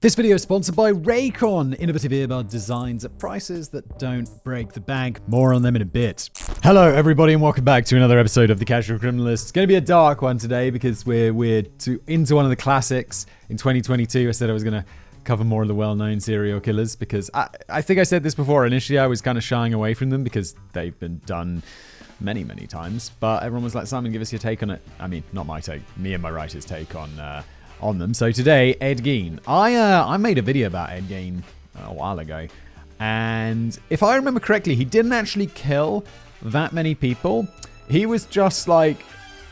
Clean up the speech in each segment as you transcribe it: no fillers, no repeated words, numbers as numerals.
This video is sponsored by Raycon, innovative earbud designs at prices that don't break the bank. More on them in a bit. Hello, everybody, and welcome back to another episode of The Casual Criminalist. It's going to be a dark one today because we're into one of the classics in 2022. I said I was going to cover more of the well-known serial killers because I think I said this before. Initially, I was kind of shying away from them because they've been done many times. But everyone was like, Simon, give us your take on it. I mean, not my take, me and my writer's take on them. So today, Ed Gein. I made a video about Ed Gein a while ago, and if I remember correctly, he didn't actually kill that many people. He was just like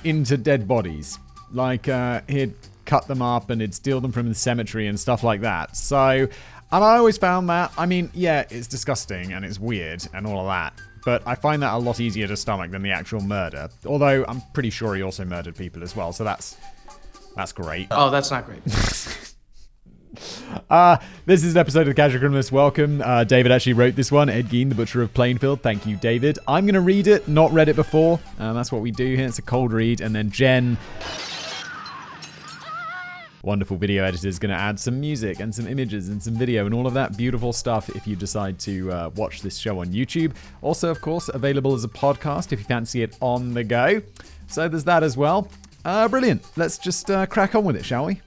into dead bodies. Like he'd cut them up and he'd steal them from the cemetery and stuff like that. So, and I always found that, I mean, yeah, it's disgusting and it's weird and all of that, but I find that a lot easier to stomach than the actual murder. Although I'm pretty sure he also murdered people as well, so that's great. Oh, that's not great. This is an episode of The Casual Criminalist. Welcome. David actually wrote this one. Ed Gein, the Butcher of Plainfield. Thank you, David. I'm going to read it. Not read it before. That's what we do here. It's a cold read. And then Jen, wonderful video editor, is going to add some music and some images and some video and all of that beautiful stuff if you decide to watch this show on YouTube. Also, of course, available as a podcast if you fancy it on the go. So there's that as well. Brilliant. Let's just crack on with it, shall we?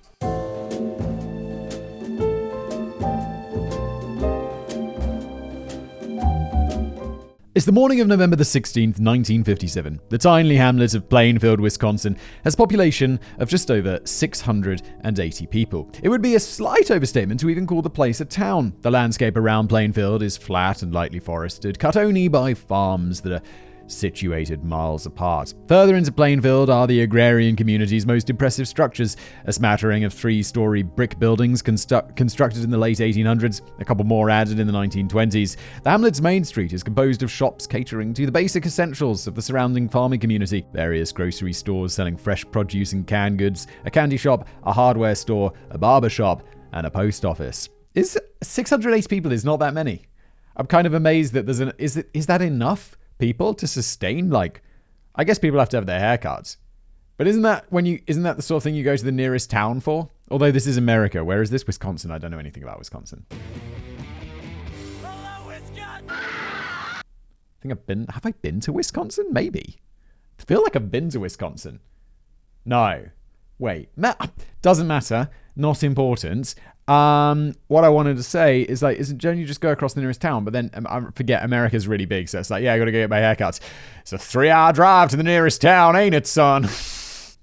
It's the morning of November the 16th, 1957. The tiny hamlet of Plainfield, Wisconsin, has a population of just over 680 people. It would be a slight overstatement to even call the place a town. The landscape around Plainfield is flat and lightly forested, cut only by farms that are situated miles apart. Further into Plainfield are the agrarian community's most impressive structures, a smattering of three-story brick buildings constructed in the late 1800s, a couple more added in the 1920s. The hamlet's main street is composed of shops catering to the basic essentials of the surrounding farming community, various grocery stores selling fresh produce and canned goods, a candy shop, a hardware store, a barber shop, and a post office. 680 people is not that many. I'm kind of amazed that is that enough people to sustain, like, I guess people have to have their haircuts, but isn't that the sort of thing you go to the nearest town for? Although this is America. Where is this? Wisconsin. I don't know anything about Wisconsin. Hello, Wisconsin! Have I been to Wisconsin? Maybe. I feel like I've been to Wisconsin. No. Wait. Doesn't matter. Not important. What I wanted to say is, like, don't you just go across the nearest town? But then I forget America's really big, so it's like, yeah, I gotta go get my haircuts. It's a 3-hour drive to the nearest town, ain't it, son?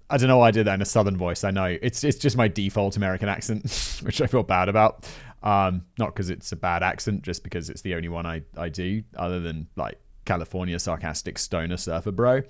I don't know why I did that in a southern voice. I know it's just my default American accent, which I feel bad about. Not because it's a bad accent, just because it's the only one I do, other than like California sarcastic stoner surfer bro.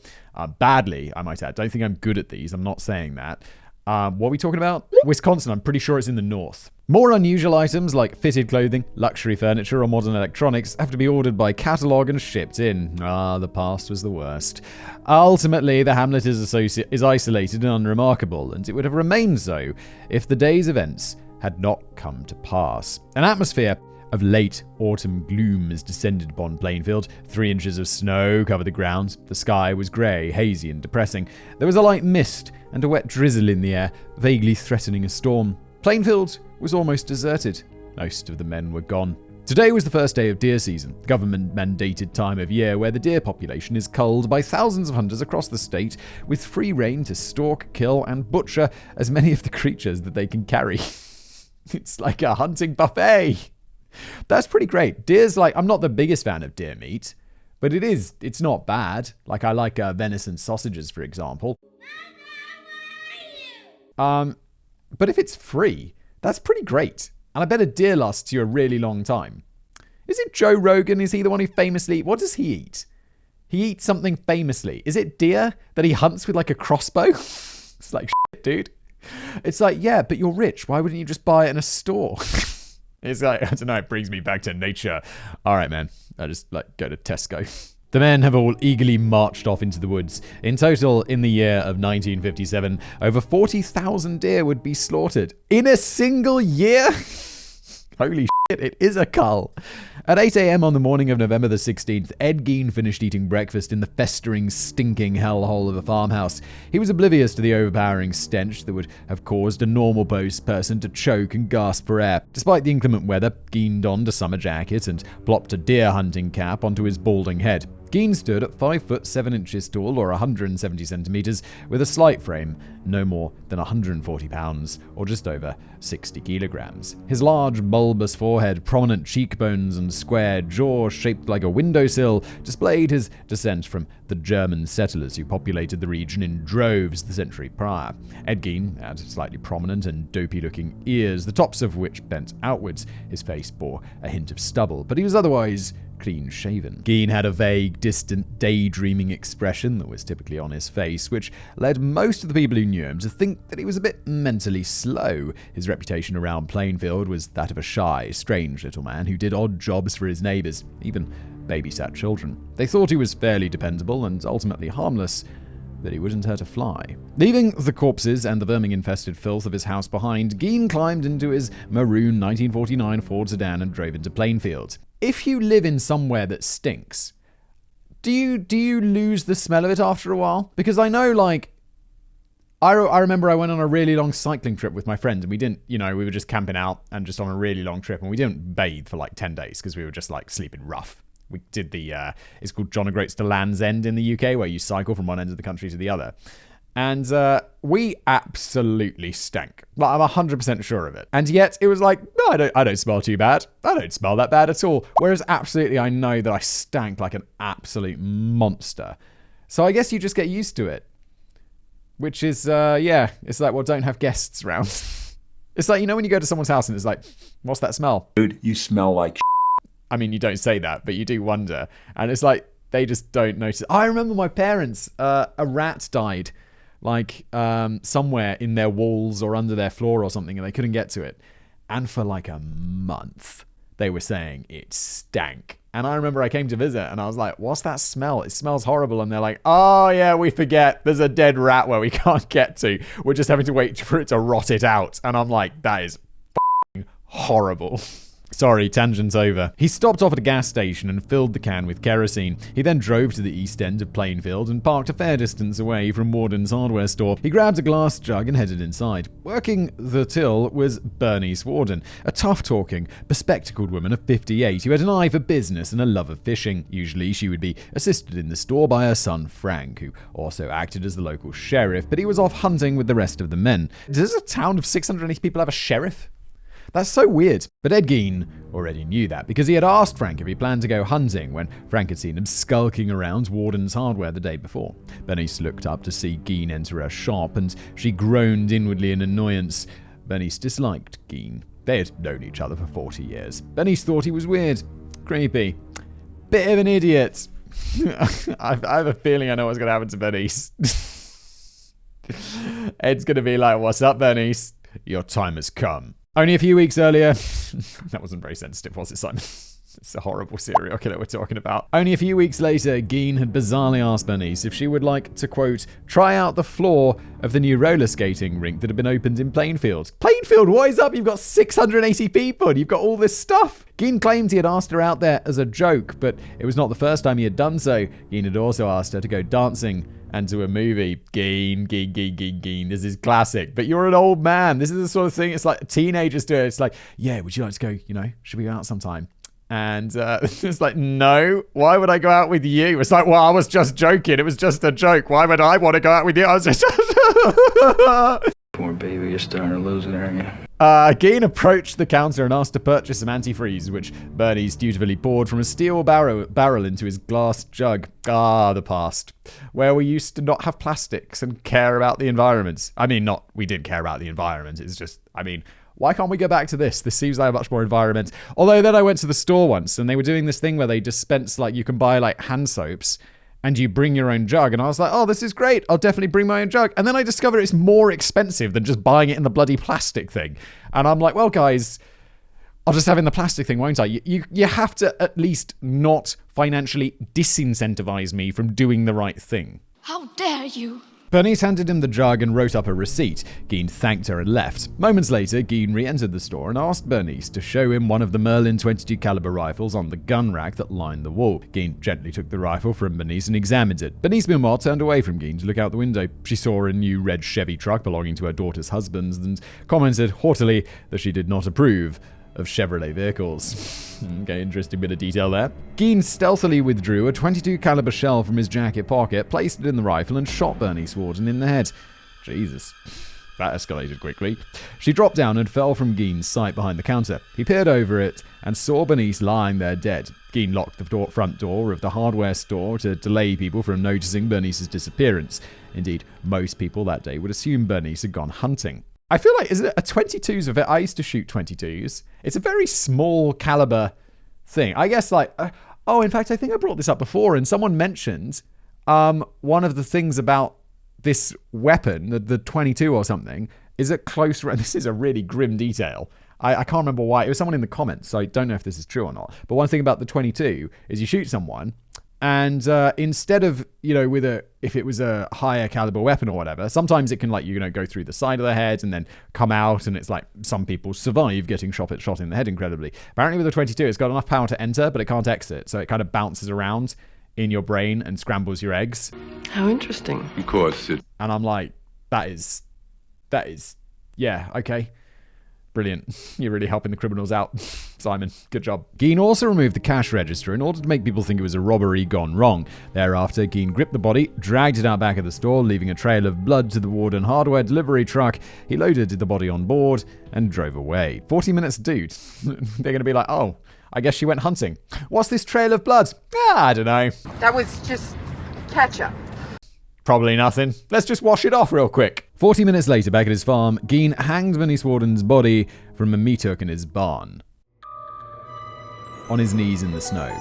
Badly, I might add. Don't think I'm good at these. I'm not saying that. What are we talking about? Wisconsin. I'm pretty sure it's in the north. More unusual items like fitted clothing, luxury furniture, or modern electronics have to be ordered by catalog and shipped in. The past was the worst. Ultimately, the hamlet is isolated and unremarkable, and it would have remained so if the day's events had not come to pass. An atmosphere of late autumn gloom has descended upon Plainfield. 3 inches of snow covered the ground. The sky was grey, hazy, and depressing. There was a light mist and a wet drizzle in the air, vaguely threatening a storm. Plainfield was almost deserted. Most of the men were gone. Today was the first day of deer season, the government-mandated time of year where the deer population is culled by thousands of hunters across the state with free rein to stalk, kill, and butcher as many of the creatures that they can carry. It's like a hunting buffet. That's pretty great. Deer's like, I'm not the biggest fan of deer meat, but it's not bad. Like, I like venison sausages, for example. But if it's free, that's pretty great. And I bet a deer lasts you a really long time. Is it Joe Rogan? Is he the one who famously, what does he eat? He eats something famously. Is it deer that he hunts with like a crossbow? It's like, shit, dude. It's like, yeah, but you're rich. Why wouldn't you just buy it in a store? It's like, I don't know, it brings me back to nature. All right, man. I just like go to Tesco. The men have all eagerly marched off into the woods. In total, in the year of 1957, over 40,000 deer would be slaughtered. In a single year? Holy shit, it is a cull. At 8 a.m. on the morning of November the 16th, Ed Gein finished eating breakfast in the festering, stinking hellhole of a farmhouse. He was oblivious to the overpowering stench that would have caused a normal person to choke and gasp for air. Despite the inclement weather, Gein donned a summer jacket and plopped a deer hunting cap onto his balding head. Gein stood at 5 foot 7 inches tall, or 170 centimeters, with a slight frame, no more than 140 pounds, or just over 60 kilograms. His large, bulbous forehead, prominent cheekbones, and square jaw shaped like a windowsill displayed his descent from the German settlers who populated the region in droves the century prior. Ed Gein had slightly prominent and dopey-looking ears, the tops of which bent outwards. His face bore a hint of stubble, but he was otherwise clean-shaven. Gein had a vague, distant, daydreaming expression that was typically on his face, which led most of the people who knew him to think that he was a bit mentally slow. His reputation around Plainfield was that of a shy, strange little man who did odd jobs for his neighbors, even babysat children. They thought he was fairly dependable and ultimately harmless, that he wouldn't hurt a fly. Leaving the corpses and the vermin-infested filth of his house behind, Gein climbed into his maroon 1949 Ford sedan and drove into Plainfield. If you live in somewhere that stinks, do you lose the smell of it after a while? Because I know, I remember I went on a really long cycling trip with my friends, and we didn't, we were just camping out and just on a really long trip, and we didn't bathe for 10 days because we were just sleeping rough. We did it's called John O'Groats to Land's End in the UK, where you cycle from one end of the country to the other. And we absolutely stank. I'm 100% sure of it. And yet it was no, I don't smell too bad. I don't smell that bad at all. Whereas absolutely I know that I stank like an absolute monster. So I guess you just get used to it. Which is, it's don't have guests around. It's when you go to someone's house and it's what's that smell? Dude, you smell like I mean, you don't say that, but you do wonder. And it's they just don't notice. I remember my parents, a rat died somewhere in their walls or under their floor or something, and they couldn't get to it. And for a month, they were saying it stank. And I remember I came to visit and I was like, what's that smell? It smells horrible. And they're like, oh yeah, we forget. There's a dead rat where we can't get to. We're just having to wait for it to rot it out. And I'm like, that is horrible. Sorry, tangent's over. He stopped off at a gas station and filled the can with kerosene. He then drove to the east end of Plainfield and parked a fair distance away from Warden's hardware store. He grabbed a glass jug and headed inside. Working the till was Bernice Warden, a tough-talking, bespectacled woman of 58 who had an eye for business and a love of fishing. Usually she would be assisted in the store by her son Frank, who also acted as the local sheriff, but he was off hunting with the rest of the men. Does a town of 680 people have a sheriff? That's so weird. But Ed Gein already knew that because he had asked Frank if he planned to go hunting when Frank had seen him skulking around Warden's hardware the day before. Bernice looked up to see Gein enter her shop and she groaned inwardly in annoyance. Bernice disliked Gein. They had known each other for 40 years. Bernice thought he was weird, creepy, bit of an idiot. I have a feeling I know what's going to happen to Bernice. Ed's going to be like, what's up, Bernice? Your time has come. Only a few weeks earlier, that wasn't very sensitive, was it, Simon? It's a horrible serial killer we're talking about. Only a few weeks later, Gein had bizarrely asked Bernice if she would like to, quote, try out the floor of the new roller skating rink that had been opened in Plainfield. Plainfield, what is up? You've got 680 people. You've got all this stuff. Gein claimed he had asked her out there as a joke, but it was not the first time he had done so. Gein had also asked her to go dancing and to a movie. Gein. This is classic. But you're an old man. This is the sort of thing, it's teenagers do it. It's yeah, would you like to go, should we go out sometime? And it's no, why would I go out with you? It's well, I was just joking. It was just a joke. Why would I want to go out with you? I was just... Poor baby, you're starting to lose it, aren't you? Gein approached the counter and asked to purchase some antifreeze, which Bernice dutifully poured from a steel barrel into his glass jug. The past, where we used to not have plastics and care about the environment. I mean, we did care about the environment. It's just, why can't we go back to this? This seems like a much more environment. Although then I went to the store once and they were doing this thing where they dispense, you can buy hand soaps and you bring your own jug. And I was like, oh, this is great. I'll definitely bring my own jug. And then I discovered it's more expensive than just buying it in the bloody plastic thing. And I'm like, well, guys, I'll just have in the plastic thing, won't I? You have to at least not financially disincentivize me from doing the right thing. How dare you? Bernice handed him the jug and wrote up a receipt. Gein thanked her and left. Moments later, Gein re-entered the store and asked Bernice to show him one of the Merlin 22 caliber rifles on the gun rack that lined the wall. Gein gently took the rifle from Bernice and examined it. Bernice, meanwhile, turned away from Gein to look out the window. She saw a new red Chevy truck belonging to her daughter's husband and commented haughtily that she did not approve of Chevrolet vehicles. Okay, interesting bit of detail there. Gein stealthily withdrew a .22 caliber shell from his jacket pocket, placed it in the rifle, and shot Bernice Worden in the head. Jesus. That escalated quickly. She dropped down and fell from Gein's sight behind the counter. He peered over it and saw Bernice lying there dead. Gein locked the front door of the hardware store to delay people from noticing Bernice's disappearance. Indeed, most people that day would assume Bernice had gone hunting. I feel like, is it a 22's of it? I used to shoot 22's. It's a very small caliber thing. I guess in fact, I think I brought this up before and someone mentioned one of the things about this weapon, the 22 or something, is at close range. This is a really grim detail. I can't remember why. It was someone in the comments, so I don't know if this is true or not. But one thing about the 22 is you shoot someone and instead of, if it was a higher caliber weapon or whatever, sometimes it can go through the side of the head and then come out, and it's like some people survive getting shot in the head incredibly. Apparently with the 22, it's got enough power to enter, but it can't exit. So it kind of bounces around in your brain and scrambles your eggs. How interesting. Of course. And I'm like, that is, yeah, okay. Brilliant. You're really helping the criminals out, Simon. Good job. Gein also removed the cash register in order to make people think it was a robbery gone wrong. Thereafter, Gein gripped the body, dragged it out back of the store, leaving a trail of blood to the Worden hardware delivery truck. He loaded the body on board and drove away. 40 minutes, dude. They're going to be like, oh, I guess she went hunting. What's this trail of blood? I don't know. That was just ketchup. Probably nothing. Let's just wash it off real quick. 40 minutes later, back at his farm, Gein hanged Bernice Worden's body from a meat hook in his barn. On his knees in the snow.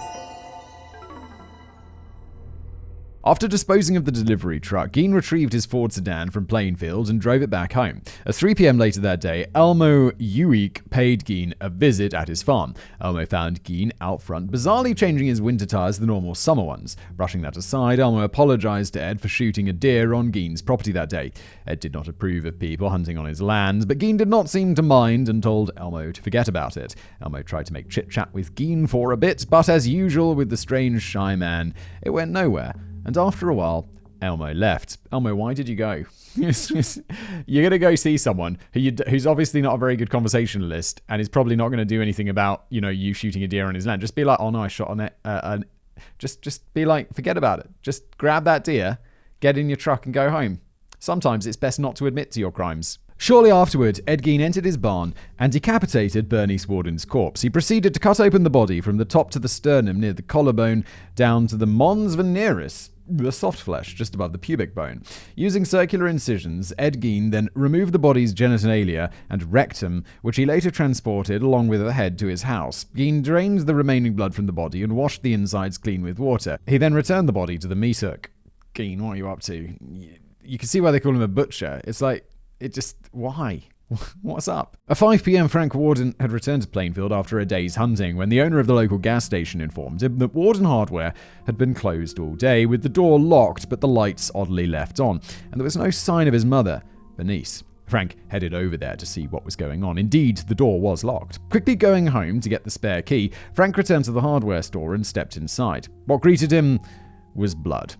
After disposing of the delivery truck, Gein retrieved his Ford sedan from Plainfield and drove it back home. At 3 p.m. later that day, Elmo Ueek paid Gein a visit at his farm. Elmo found Gein out front, bizarrely changing his winter tires to the normal summer ones. Brushing that aside, Elmo apologized to Ed for shooting a deer on Gein's property that day. Ed did not approve of people hunting on his land, but Gein did not seem to mind and told Elmo to forget about it. Elmo tried to make chit-chat with Gein for a bit, but as usual with the strange shy man, it went nowhere. And after a while, Elmo left. Elmo, why did you go? You're going to go see someone who's obviously not a very good conversationalist and is probably not going to do anything about, you shooting a deer on his land. Just be like, oh no, I shot on it. Just be like, forget about it. Just grab that deer, get in your truck and go home. Sometimes it's best not to admit to your crimes. Shortly afterward, Ed Gein entered his barn and decapitated Bernice Worden's corpse. He proceeded to cut open the body from the top to the sternum near the collarbone down to the mons veneris, the soft flesh just above the pubic bone. Using circular incisions, Ed Gein then removed the body's genitalia and rectum, which he later transported along with the head to his house. Gein drained the remaining blood from the body and washed the insides clean with water. He then returned the body to the meat hook. Gein, what are you up to? You can see why they call him a butcher. It's like, why? What's up? At 5 p.m., Frank Worden had returned to Plainfield after a day's hunting when the owner of the local gas station informed him that Worden Hardware had been closed all day, with the door locked but the lights oddly left on, and there was no sign of his mother, Bernice. Frank headed over there to see what was going on. Indeed, the door was locked. Quickly going home to get the spare key, Frank returned to the hardware store and stepped inside. What greeted him was blood.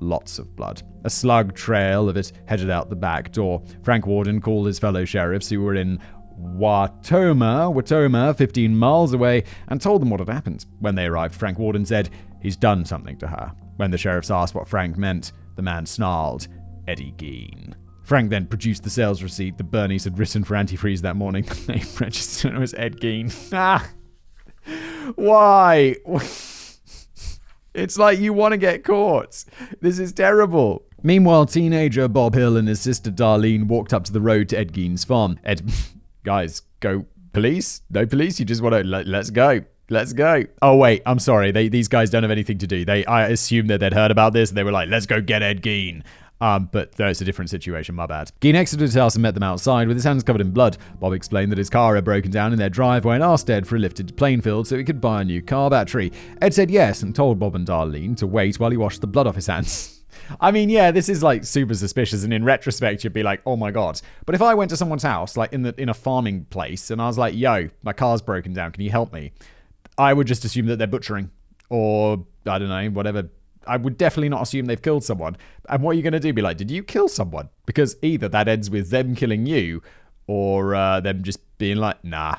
Lots of blood. A slug trail of it headed out the back door. Frank Worden called his fellow sheriffs who were in Watoma, 15 miles away, and told them what had happened. When they arrived, Frank Worden said, "He's done something to her." When the sheriffs asked what Frank meant, the man snarled, "Eddie Gein." Frank then produced the sales receipt that Bernice had written for antifreeze that morning. The name registered was Ed Gein. Why? It's like you want to get caught. This is terrible. Meanwhile, teenager Bob Hill and his sister Darlene walked up to the road to Ed Gein's farm. Ed, guys, go police? No police? You just want to, let's go. Let's go. Oh, wait, I'm sorry. These guys don't have anything to do. I assume that they'd heard about this and they were like, let's go get Ed Gein. But it's a different situation, my bad. Gein exited his house and met them outside with his hands covered in blood. Bob explained that his car had broken down in their driveway and asked Ed for a lift to Plainfield so he could buy a new car battery. Ed said yes and told Bob and Darlene to wait while he washed the blood off his hands. I mean, yeah, this is like super suspicious, and in retrospect, you'd be like, "Oh my god!" But if I went to someone's house, like in a farming place, and I was like, "Yo, my car's broken down. Can you help me?" I would just assume that they're butchering, or I don't know, whatever. I would definitely not assume they've killed someone. And what are you going to do? Be like, "Did you kill someone?" Because either that ends with them killing you, or them just being like, "Nah,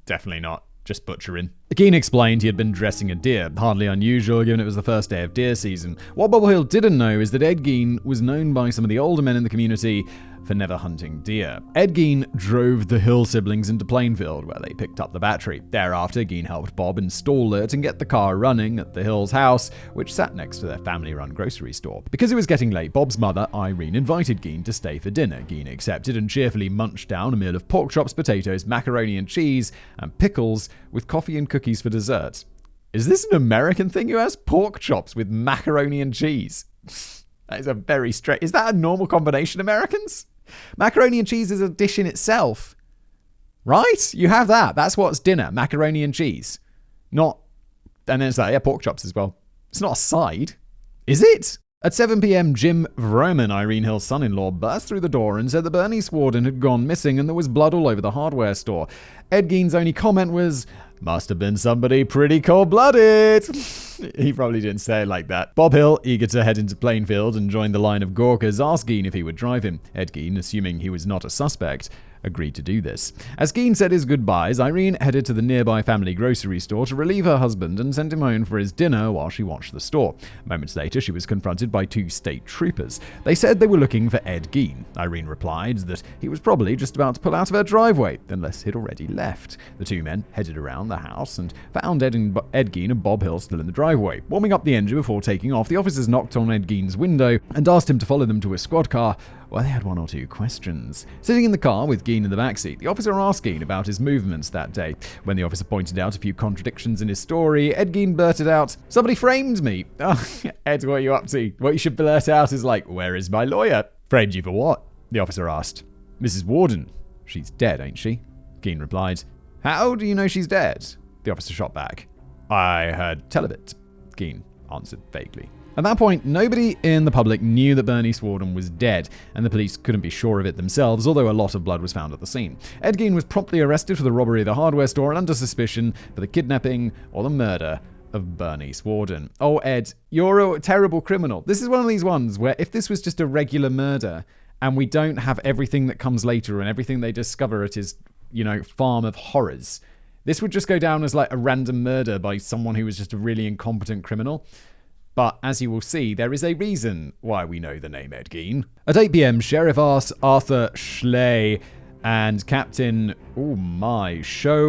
definitely not. Just butchering." Gein explained he had been dressing a deer, hardly unusual given it was the first day of deer season. What Bob Hill didn't know is that Ed Gein was known by some of the older men in the community for never hunting deer. Ed Gein drove the Hill siblings into Plainfield, where they picked up the battery. Thereafter, Gein helped Bob install it and get the car running at the Hills' house, which sat next to their family-run grocery store. Because it was getting late, Bob's mother, Irene, invited Gein to stay for dinner. Gein accepted and cheerfully munched down a meal of pork chops, potatoes, macaroni and cheese, and pickles, with coffee and cookies for dessert. Is this an American thing who has pork chops with macaroni and cheese? That is a very strange... Is that a normal combination, Americans? Macaroni and cheese is a dish in itself. Right? You have that. That's what's dinner. Macaroni and cheese. Not... And then it's like, yeah, pork chops as well. It's not a side. Is it? At 7 p.m., Jim Vroman, Irene Hill's son-in-law, burst through the door and said that Bernie Swarden had gone missing and there was blood all over the hardware store. Ed Gein's only comment was, "Must have been somebody pretty cold-blooded." He probably didn't say it like that. Bob Hill, eager to head into Plainfield and join the line of Gawkers, asked Gein if he would drive him. Ed Gein, assuming he was not a suspect, agreed to do this. As Gein said his goodbyes, Irene headed to the nearby family grocery store to relieve her husband and sent him home for his dinner while she watched the store. Moments later, she was confronted by 2 state troopers. They said they were looking for Ed Gein. Irene replied that he was probably just about to pull out of her driveway, unless he'd already left. The 2 men headed around the house and found Ed Gein and Bob Hill still in the driveway. Warming up the engine before taking off, the officers knocked on Ed Gein's window and asked him to follow them to a squad car, where they had 1 or 2 questions. Sitting in the car with Gein in the backseat, the officer asked Gein about his movements that day. When the officer pointed out a few contradictions in his story, Ed Gein blurted out, "Somebody framed me." Oh, Ed, what are you up to? What you should blurt out is like, "Where is my lawyer?" "Framed you for what?" the officer asked. "Mrs. Warden. She's dead, ain't she?" Gein replied. "How do you know she's dead?" the officer shot back. "I heard tell of it," Gein answered vaguely. At that point, nobody in the public knew that Bernie Swarden was dead, and the police couldn't be sure of it themselves, although a lot of blood was found at the scene. Ed Gein was promptly arrested for the robbery of the hardware store and under suspicion for the kidnapping or the murder of Bernie Swarden. Oh, Ed, you're a terrible criminal. This is one of these ones where if this was just a regular murder, and we don't have everything that comes later and everything they discover at his, farm of horrors, this would just go down as like a random murder by someone who was just a really incompetent criminal. But as you will see, there is a reason why we know the name Ed Gein. At 8 p.m., Sheriff Arthur Schley and Captain, Shoep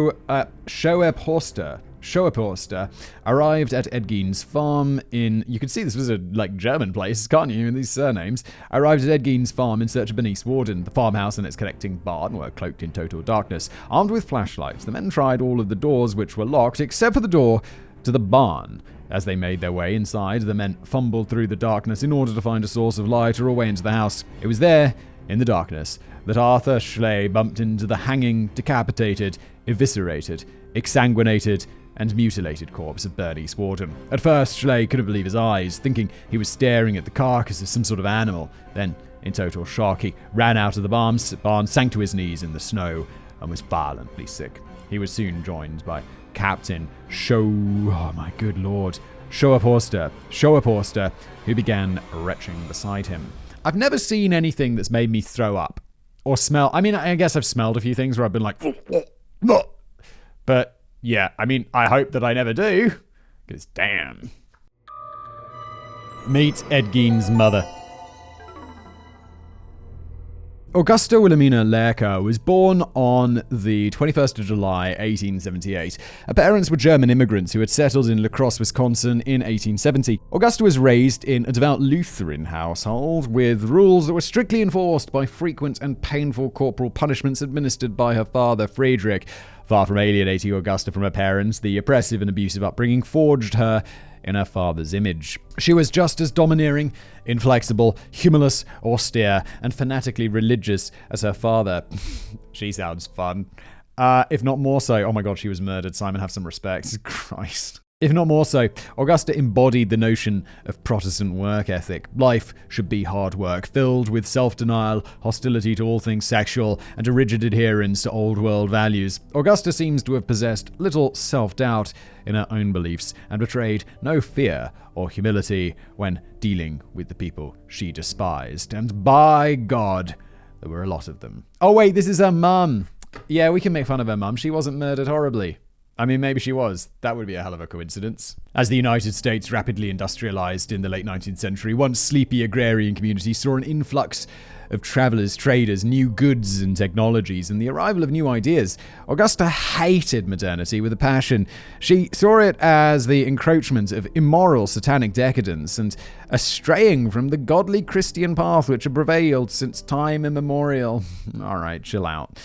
Horster arrived at Ed Gein's farm in... You can see this was a German place, can't you, in these surnames? Arrived at Ed Gein's farm in search of Bernice Warden. The farmhouse and its connecting barn were cloaked in total darkness. Armed with flashlights, the men tried all of the doors which were locked, except for the door to the barn. As they made their way inside, the men fumbled through the darkness in order to find a source of light or a way into the house. It was there, in the darkness, that Arthur Schley bumped into the hanging, decapitated, eviscerated, exsanguinated, and mutilated corpse of Bernie Swarden. At first, Schley couldn't believe his eyes, thinking he was staring at the carcass of some sort of animal. Then, in total shock, he ran out of the barn, sank to his knees in the snow, and was violently sick. He was soon joined by Captain Shoep Horster, who began retching beside him. I've never seen anything that's made me throw up or smell. I mean, I guess I've smelled a few things where I've been like, but yeah, I mean, I hope that I never do, because damn. Meet Ed Gein's mother. Augusta Wilhelmina Lercher was born on the 21st of July, 1878. Her parents were German immigrants who had settled in La Crosse, Wisconsin in 1870. Augusta was raised in a devout Lutheran household with rules that were strictly enforced by frequent and painful corporal punishments administered by her father, Friedrich. Far from alienating Augusta from her parents, the oppressive and abusive upbringing forged her in her father's image. She was just as domineering, inflexible, humorless, austere, and fanatically religious as her father. She sounds fun. If not more so. Oh my god, she was murdered. Simon, have some respect. Christ. If not more so, Augusta embodied the notion of Protestant work ethic. Life should be hard work, filled with self-denial, hostility to all things sexual, and a rigid adherence to old world values. Augusta seems to have possessed little self-doubt in her own beliefs and betrayed no fear or humility when dealing with the people she despised. And by God, there were a lot of them. Oh wait, this is her mum. Yeah, we can make fun of her mum. She wasn't murdered horribly. I mean, maybe she was. That would be a hell of a coincidence. As the United States rapidly industrialized in the late 19th century, once sleepy agrarian communities saw an influx of travelers, traders, new goods and technologies, and the arrival of new ideas. Augusta hated modernity with a passion. She saw it as the encroachment of immoral satanic decadence and a straying from the godly Christian path which had prevailed since time immemorial. All right, chill out.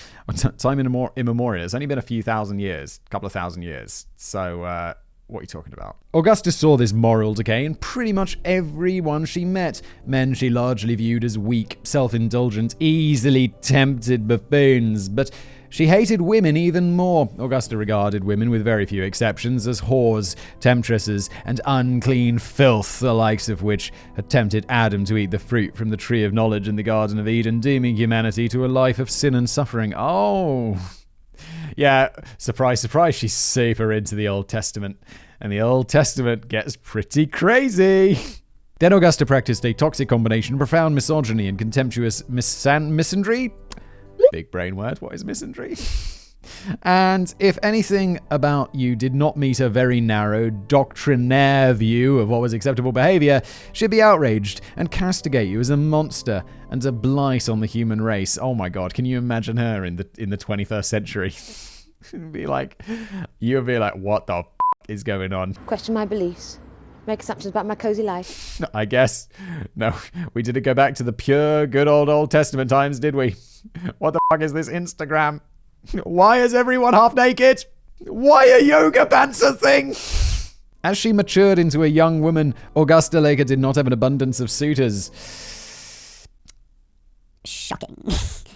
Time immemorial. It's only been a few thousand years, a couple of thousand years. So, what are you talking about? Augusta saw this moral decay in pretty much everyone she met. Men she largely viewed as weak, self-indulgent, easily tempted buffoons. But she hated women even more. Augusta regarded women, with very few exceptions, as whores, temptresses, and unclean filth, the likes of which had tempted Adam to eat the fruit from the tree of knowledge in the Garden of Eden, dooming humanity to a life of sin and suffering. Oh... Yeah, surprise, surprise, she's super into the Old Testament. And the Old Testament gets pretty crazy. Then Augusta practiced a toxic combination of profound misogyny and contemptuous misandry. Big brain word, what is misandry? And if anything about you did not meet her very narrow, doctrinaire view of what was acceptable behavior, she'd be outraged and castigate you as a monster and a blight on the human race. Oh my God, can you imagine her in the 21st century? You'd be like, what the is going on? Question my beliefs. Make assumptions about my cozy life. I guess. No, we didn't go back to the pure, good Old Testament times, did we? What the fuck is this Instagram? Why is everyone half naked? Why are yoga pants a thing? As she matured into a young woman, Augusta Laker did not have an abundance of suitors. Shocking.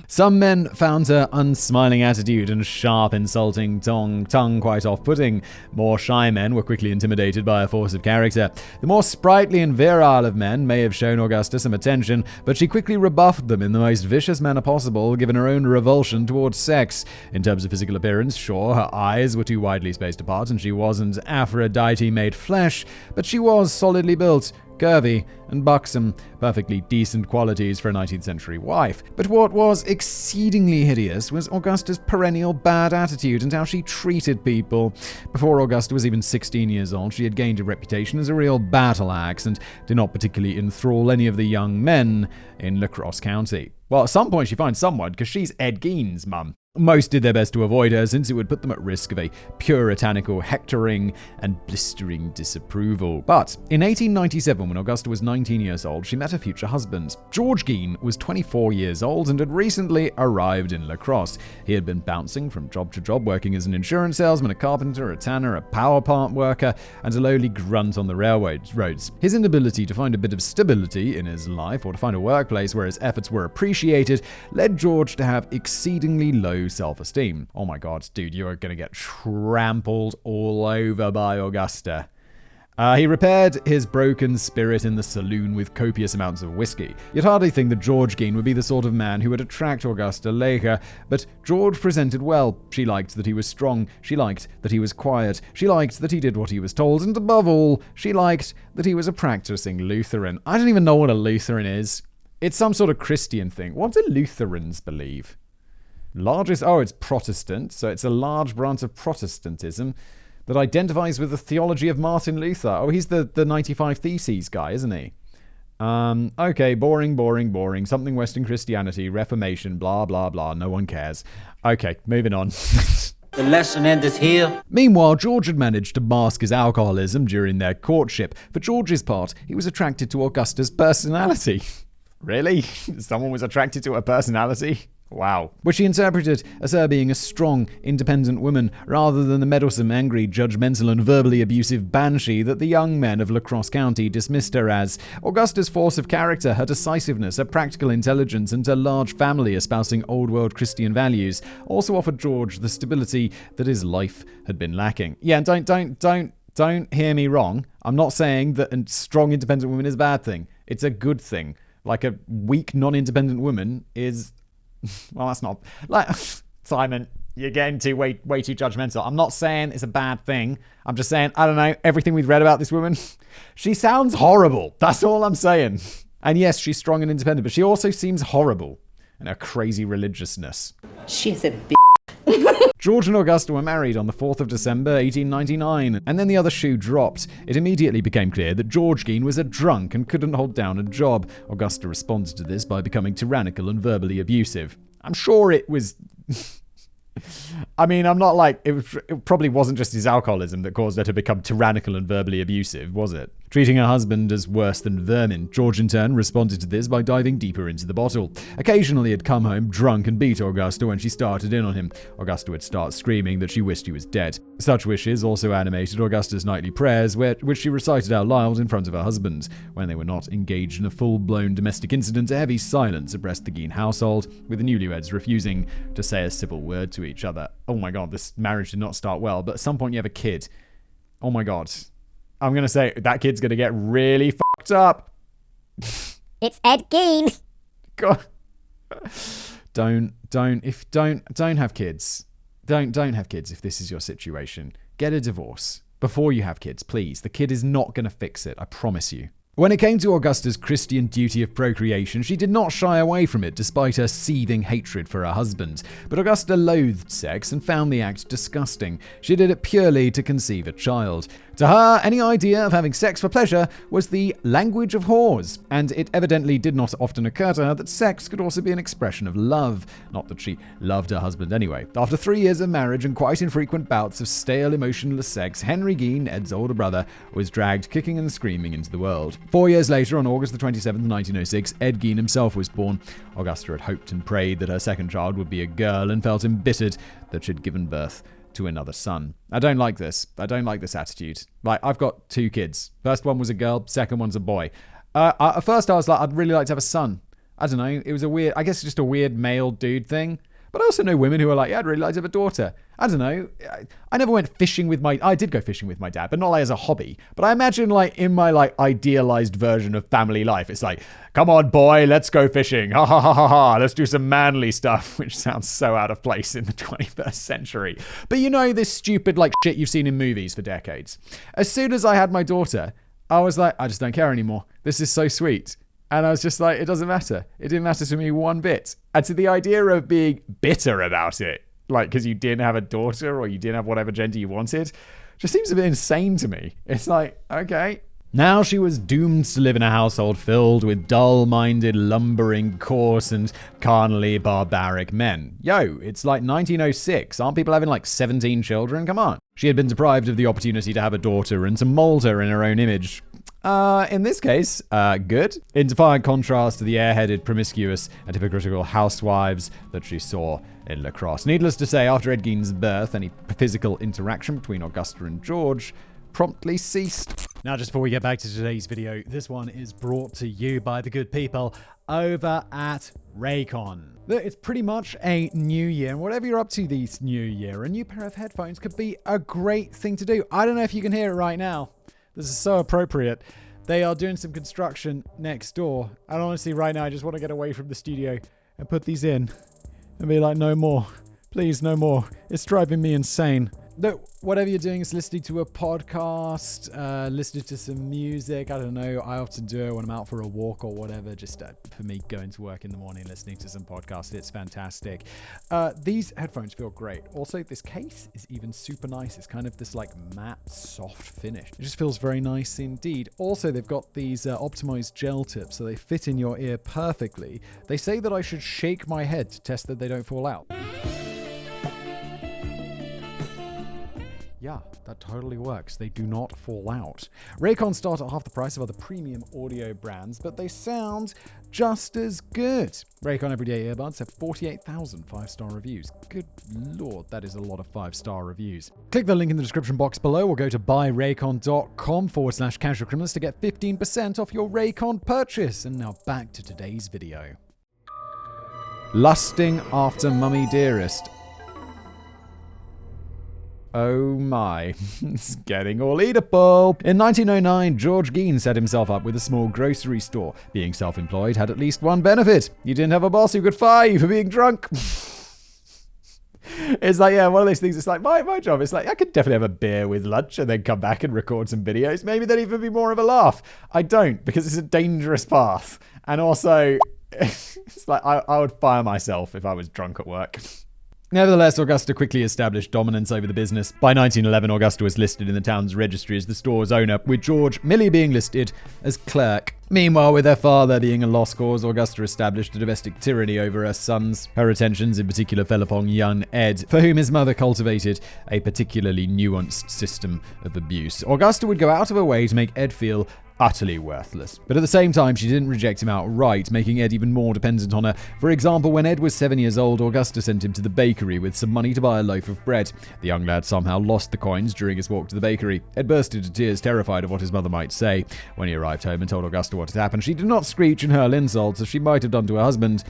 Some men found her unsmiling attitude and sharp, insulting tongue quite off-putting. More shy men were quickly intimidated by her force of character. The more sprightly and virile of men may have shown Augusta some attention, but she quickly rebuffed them in the most vicious manner possible, given her own revulsion towards sex. In terms of physical appearance, sure, her eyes were too widely spaced apart, and she wasn't Aphrodite-made flesh, but she was solidly built, curvy, and buxom, perfectly decent qualities for a 19th century wife. But what was exceedingly hideous was Augusta's perennial bad attitude and how she treated people. Before Augusta was even 16 years old, she had gained a reputation as a real battle axe and did not particularly enthrall any of the young men in La Crosse County. Well, at some point she finds someone, because she's Ed Gein's mum. Most did their best to avoid her, since it would put them at risk of a puritanical hectoring and blistering disapproval. But in 1897, when Augusta was 19 years old, she met her future husband. George Gein was 24 years old and had recently arrived in La Crosse. He had been bouncing from job to job, working as an insurance salesman, a carpenter, a tanner, a power plant worker, and a lowly grunt on the railroads. His inability to find a bit of stability in his life, or to find a workplace where his efforts were appreciated, led George to have exceedingly low self-esteem. Oh my God, dude, you're going to get trampled all over by Augusta. He repaired his broken spirit in the saloon with copious amounts of whiskey. You'd hardly think that George Gein would be the sort of man who would attract Augusta Laker, but George presented well. She liked that he was strong. She liked that he was quiet. She liked that he did what he was told. And above all, she liked that he was a practicing Lutheran. I don't even know what a Lutheran is. It's some sort of Christian thing. What do Lutherans believe? It's Protestant, so it's a large branch of Protestantism that identifies with the theology of Martin Luther. Oh, he's the 95 Theses guy, isn't he? Okay, boring. Something Western Christianity, Reformation, blah, blah, blah. No one cares. Okay, moving on. The lesson endeth here. Meanwhile, George had managed to mask his alcoholism during their courtship. For George's part, he was attracted to Augusta's personality. Really? Someone was attracted to her personality? Wow. Which he interpreted as her being a strong, independent woman, rather than the meddlesome, angry, judgmental, and verbally abusive banshee that the young men of La Crosse County dismissed her as. Augusta's force of character, her decisiveness, her practical intelligence, and her large family espousing old-world Christian values also offered George the stability that his life had been lacking. Yeah, don't Don't hear me wrong. I'm not saying that a strong, independent woman is a bad thing. It's a good thing. Like, a weak, non-independent woman is... Well, that's not... Like, Simon, you're getting way too judgmental. I'm not saying it's a bad thing. I'm just saying, I don't know, everything we've read about this woman, she sounds horrible. That's all I'm saying. And yes, she's strong and independent, but she also seems horrible in her crazy religiousness. She's a bitch. George and Augusta were married on the 4th of December, 1899, and then the other shoe dropped. It immediately became clear that George Gein was a drunk and couldn't hold down a job. Augusta responded to this by becoming tyrannical and verbally abusive. I'm sure it was... I mean, I'm not like... It probably wasn't just his alcoholism that caused her to become tyrannical and verbally abusive, was it? Treating her husband as worse than vermin, George in turn responded to this by diving deeper into the bottle. Occasionally he'd come home drunk and beat Augusta when she started in on him. Augusta would start screaming that she wished he was dead. Such wishes also animated Augusta's nightly prayers, which she recited out loud in front of her husband. When they were not engaged in a full-blown domestic incident, a heavy silence oppressed the Gein household, with the newlyweds refusing to say a civil word to each other. Oh my god, this marriage did not start well, but at some point you have a kid. Oh my god. I'm going to say that kid's going to get really fucked up. It's Ed Gein. God. Don't have kids. Don't have kids if this is your situation. Get a divorce before you have kids, please. The kid is not going to fix it, I promise you. When it came to Augusta's Christian duty of procreation, she did not shy away from it despite her seething hatred for her husband. But Augusta loathed sex and found the act disgusting. She did it purely to conceive a child. To her, any idea of having sex for pleasure was the language of whores, and it evidently did not often occur to her that sex could also be an expression of love. Not that she loved her husband anyway. After 3 years of marriage and quite infrequent bouts of stale, emotionless sex, Henry Gein, Ed's older brother, was dragged kicking and screaming into the world. 4 years later, on August the 27th, 1906, Ed Gein himself was born. Augusta had hoped and prayed that her second child would be a girl and felt embittered that she'd given birth to another son. I don't like this. I don't like this attitude. Like, I've got 2 kids. First one was a girl, second one's a boy. At first I was like, I'd really like to have a son. I don't know. It was I guess just a weird male dude thing. But I also know women who are like, yeah, I'd really like to have a daughter. I don't know. I never went fishing with I did go fishing with my dad, but not like as a hobby. But I imagine like in my like idealized version of family life, it's like, come on, boy, let's go fishing. Ha ha ha ha ha. Let's do some manly stuff, which sounds so out of place in the 21st century. But you know, this stupid like shit you've seen in movies for decades. As soon as I had my daughter, I was like, I just don't care anymore. This is so sweet. And I was just like, it doesn't matter. It didn't matter to me one bit. And to the idea of being bitter about it, like because you didn't have a daughter or you didn't have whatever gender you wanted, just seems a bit insane to me. It's like, okay. Now she was doomed to live in a household filled with dull-minded, lumbering, coarse, and carnally barbaric men. Yo, it's like 1906. Aren't people having like 17 children? Come on. She had been deprived of the opportunity to have a daughter and to mold her in her own image. In this case, good. In defiant contrast to the airheaded, promiscuous, and hypocritical housewives that she saw in La Crosse. Needless to say, after Ed Gein's birth, any physical interaction between Augusta and George promptly ceased. Now, just before we get back to today's video, this one is brought to you by the good people over at Raycon. It's pretty much a new year, and whatever you're up to this new year, a new pair of headphones could be a great thing to do. I don't know if you can hear it right now. This is so appropriate. They are doing some construction next door, and honestly, right now, I just want to get away from the studio and put these in and be like, no more. Please, no more. It's driving me insane. No, whatever you're doing is listening to a podcast, listening to some music. I don't know. I often do it when I'm out for a walk or whatever. Just for me, going to work in the morning, listening to some podcasts. It's fantastic. These headphones feel great. Also, this case is even super nice. It's kind of this like matte, soft finish. It just feels very nice indeed. Also, they've got these optimized gel tips, so they fit in your ear perfectly. They say that I should shake my head to test that they don't fall out. Yeah, that totally works. They do not fall out. Raycon start at half the price of other premium audio brands, but they sound just as good. Raycon everyday earbuds have 48,000 5-star reviews. Good lord, that is a lot of 5-star reviews. Click the link in the description box below or go to buyraycon.com/casualcriminals to get 15% off your Raycon purchase. And now back to today's video. Lusting after Mummy Dearest. Oh my, it's getting all eatable. In 1909, George Gein set himself up with a small grocery store. Being self-employed had at least one benefit. You didn't have a boss who could fire you for being drunk. It's like, yeah, one of those things. It's like my job. It's like, I could definitely have a beer with lunch and then come back and record some videos. Maybe that'd even be more of a laugh. I don't, because it's a dangerous path. And also, it's like, I would fire myself if I was drunk at work. Nevertheless, Augusta quickly established dominance over the business. By 1911, Augusta was listed in the town's registry as the store's owner, with George Millie being listed as clerk. Meanwhile, with her father being a lost cause, Augusta established a domestic tyranny over her sons. Her attentions in particular fell upon young Ed, for whom his mother cultivated a particularly nuanced system of abuse. Augusta would go out of her way to make Ed feel utterly worthless. But at the same time, she didn't reject him outright, making Ed even more dependent on her. For example, when Ed was 7 years old, Augusta sent him to the bakery with some money to buy a loaf of bread. The young lad somehow lost the coins during his walk to the bakery. Ed burst into tears, terrified of what his mother might say. When he arrived home and told Augusta what had happened, she did not screech and hurl insults as she might have done to her husband.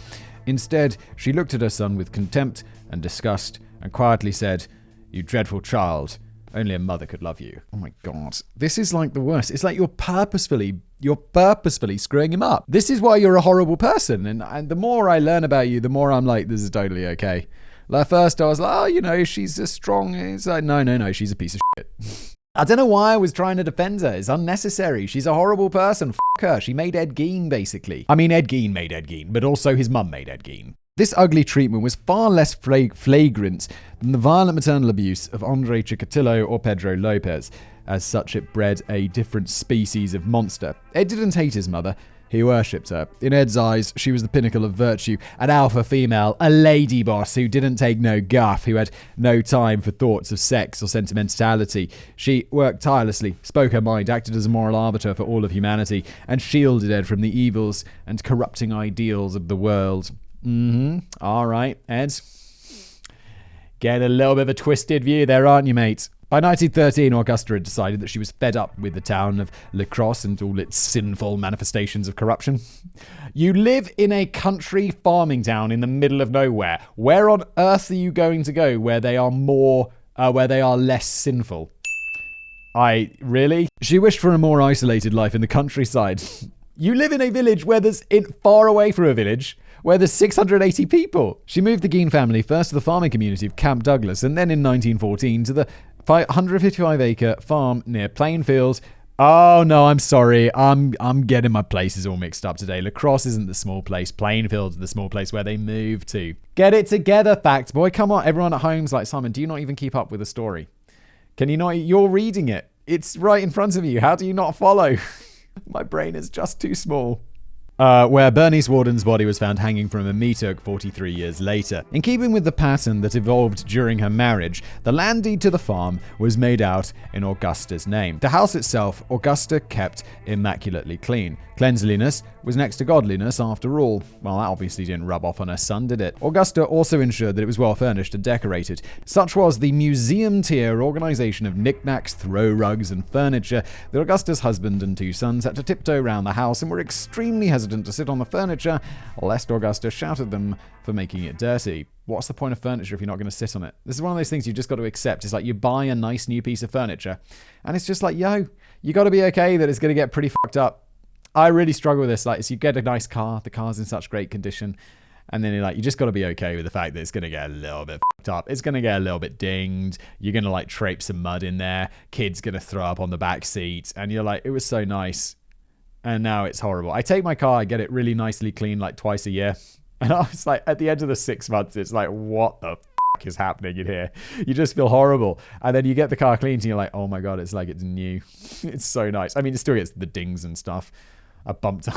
Instead, she looked at her son with contempt and disgust and quietly said, "You dreadful child. Only a mother could love you." Oh my God. This is like the worst. It's like you're purposefully screwing him up. This is why you're a horrible person. And the more I learn about you, the more I'm like, this is totally okay. Like, at first I was like, oh, she's a strong... It's like, no, she's a piece of shit. I don't know why I was trying to defend her. It's unnecessary. She's a horrible person. F*** her. She made Ed Gein, basically. I mean, Ed Gein made Ed Gein, but also his mum made Ed Gein. This ugly treatment was far less flagrant than the violent maternal abuse of Andre Chikatilo or Pedro Lopez. As such, it bred a different species of monster. Ed didn't hate his mother. He worshipped her. In Ed's eyes, she was the pinnacle of virtue, an alpha female, a lady boss who didn't take no guff, who had no time for thoughts of sex or sentimentality. She worked tirelessly, spoke her mind, acted as a moral arbiter for all of humanity, and shielded Ed from the evils and corrupting ideals of the world. All right, Ed. Get a little bit of a twisted view there, aren't you, mate? By 1913, Augusta had decided that she was fed up with the town of La Crosse and all its sinful manifestations of corruption. You live in a country farming town in the middle of nowhere. Where on earth are you going to go where they are less sinful? Really? She wished for a more isolated life in the countryside. You live in a village far away from a village, where there's 680 people. She moved the Gein family first to the farming community of Camp Douglas and then in 1914 to the 155-acre farm near Plainfield. Oh no, I'm sorry. I'm getting my places all mixed up today. La Crosse isn't the small place. Plainfield's the small place where they moved to. Get it together, fact boy. Come on, everyone at home's like, Simon, do you not even keep up with the story? Can you not? You're reading it. It's right in front of you. How do you not follow? My brain is just too small. Where Bernice Warden's body was found hanging from a meter 43 years later. In keeping with the pattern that evolved during her marriage, the land deed to the farm was made out in Augusta's name. The house itself, Augusta kept immaculately clean. Cleanliness was next to godliness after all. Well, that obviously didn't rub off on her son, did it? Augusta also ensured that it was well furnished and decorated. Such was the museum-tier organization of knickknacks, throw rugs, and furniture that Augusta's husband and two sons had to tiptoe around the house and were extremely hesitant to sit on the furniture, lest Augusta shout at them for making it dirty. What's the point of furniture if you're not going to sit on it? This is one of those things you just got to accept. It's like you buy a nice new piece of furniture, and it's just like, yo, you got to be okay that it's going to get pretty fucked up. I really struggle with this. Like, so you get a nice car, the car's in such great condition, and then you're like, you just got to be okay with the fact that it's going to get a little bit fucked up. It's going to get a little bit dinged. You're going to like trape some mud in there. Kid's going to throw up on the back seat, and you're like, it was so nice, and now it's horrible. I take my car, I get it really nicely cleaned like twice a year, and I was like, at the end of the 6 months, it's like, what the fuck is happening in here? You just feel horrible. And then you get the car cleaned and you're like, oh my God, it's like it's new. It's so nice. I mean, it still gets the dings and stuff. I bumped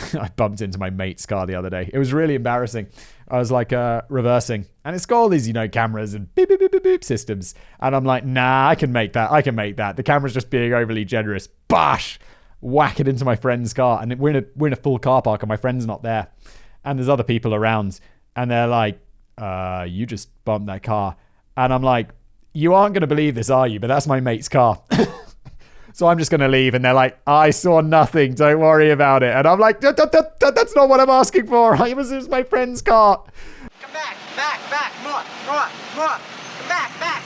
into my mate's car the other day. It was really embarrassing. I was like reversing, and it's got all these, cameras and beep, beep, beep, beep, beep systems. And I'm like, nah, I can make that. The camera's just being overly generous. Bash! Whack it into my friend's car. And we're in a full car park and my friend's not there. And there's other people around. And they're like, you just bumped that car. And I'm like, you aren't going to believe this, are you? But that's my mate's car. So I'm just going to leave. And they're like, I saw nothing. Don't worry about it. And I'm like, that's not what I'm asking for. It was my friend's car. Come back, more, come back.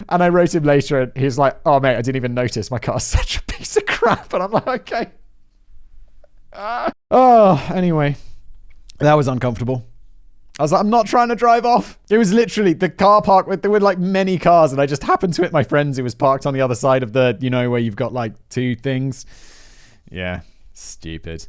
And I wrote him later, and he's like, oh, mate, I didn't even notice. My car's such a piece of crap. And I'm like, okay. Anyway, that was uncomfortable. I was like, I'm not trying to drive off. It was literally the car park there were like many cars, and I just happened to hit my friends who was parked on the other side of the, where you've got like two things. Yeah, stupid.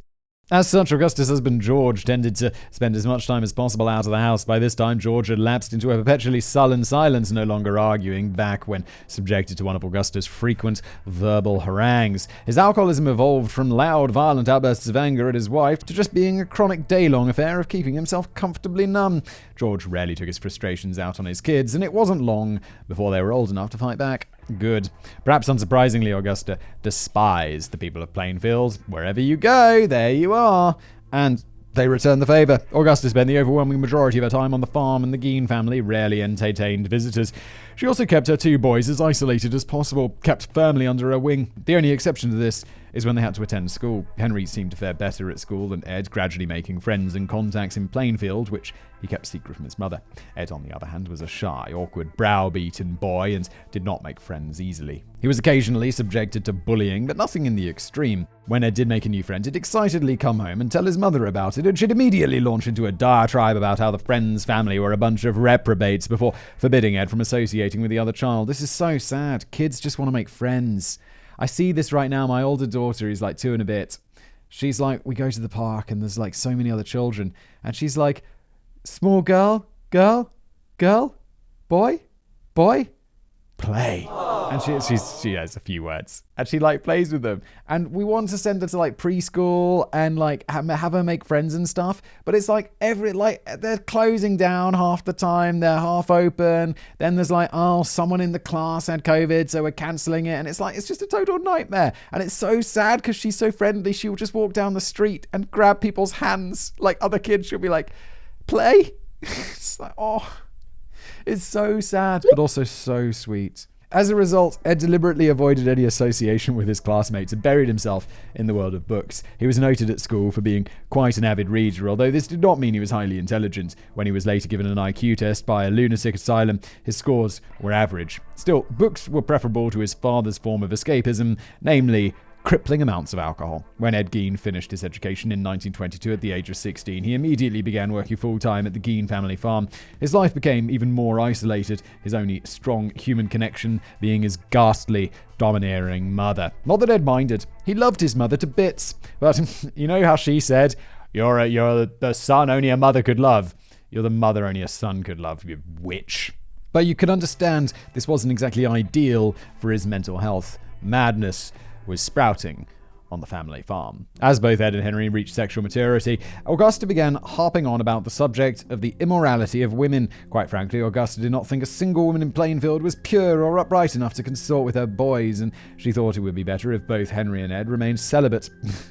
As such, Augusta's husband George tended to spend as much time as possible out of the house. By this time, George had lapsed into a perpetually sullen silence, no longer arguing back when subjected to one of Augusta's frequent verbal harangues. His alcoholism evolved from loud, violent outbursts of anger at his wife to just being a chronic day-long affair of keeping himself comfortably numb. George rarely took his frustrations out on his kids, and it wasn't long before they were old enough to fight back. Good. Perhaps unsurprisingly, Augusta despised the people of Plainfield. Wherever you go, there you are. And they returned the favor. Augusta spent the overwhelming majority of her time on the farm, and the Gein family rarely entertained visitors. She also kept her two boys as isolated as possible, kept firmly under her wing. The only exception to this is when they had to attend school. Henry seemed to fare better at school than Ed, gradually making friends and contacts in Plainfield, which he kept secret from his mother. Ed, on the other hand, was a shy, awkward, browbeaten boy and did not make friends easily. He was occasionally subjected to bullying, but nothing in the extreme. When Ed did make a new friend, he'd excitedly come home and tell his mother about it, and she'd immediately launch into a diatribe about how the friend's family were a bunch of reprobates before forbidding Ed from associating with the other child. This is so sad. Kids just want to make friends. I see this right now. My older daughter is like 2 and a bit. She's like, we go to the park and there's like so many other children. And she's like, small girl, boy, play. And she has a few words. And she like plays with them. And we want to send her to like preschool and like have her make friends and stuff. But it's like they're closing down half the time. They're half open. Then there's like, someone in the class had COVID, so we're cancelling it. And it's like, it's just a total nightmare. And it's so sad because she's so friendly. She'll just walk down the street and grab people's hands. Like other kids, she'll be like, play. It's like, it's so sad, but also so sweet. As a result, Ed deliberately avoided any association with his classmates and buried himself in the world of books. He was noted at school for being quite an avid reader, although this did not mean he was highly intelligent. When he was later given an IQ test by a lunatic asylum, his scores were average. Still, books were preferable to his father's form of escapism, namely crippling amounts of alcohol. When Ed Gein finished his education in 1922 at the age of 16, he immediately began working full-time at the Gein family farm. His life became even more isolated, his only strong human connection being his ghastly, domineering mother. Not that Ed minded. He loved his mother to bits. But you know how she said, you're the son only a mother could love. You're the mother only a son could love, you witch. But you could understand this wasn't exactly ideal for his mental health. Madness was sprouting on the family farm. As both Ed and Henry reached sexual maturity, Augusta began harping on about the subject of the immorality of women. Quite frankly, Augusta did not think a single woman in Plainfield was pure or upright enough to consort with her boys, and she thought it would be better if both Henry and Ed remained celibate.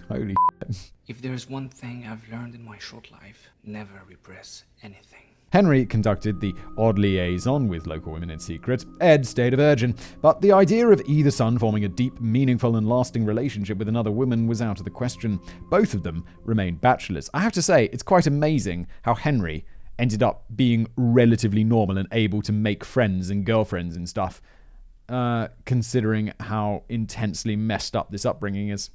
Holy shit. If there's one thing I've learned in my short life, never repress anything. Henry conducted the odd liaison with local women in secret. Ed stayed a virgin, but the idea of either son forming a deep, meaningful, and lasting relationship with another woman was out of the question. Both of them remained bachelors. I have to say, it's quite amazing how Henry ended up being relatively normal and able to make friends and girlfriends and stuff, considering how intensely messed up this upbringing is.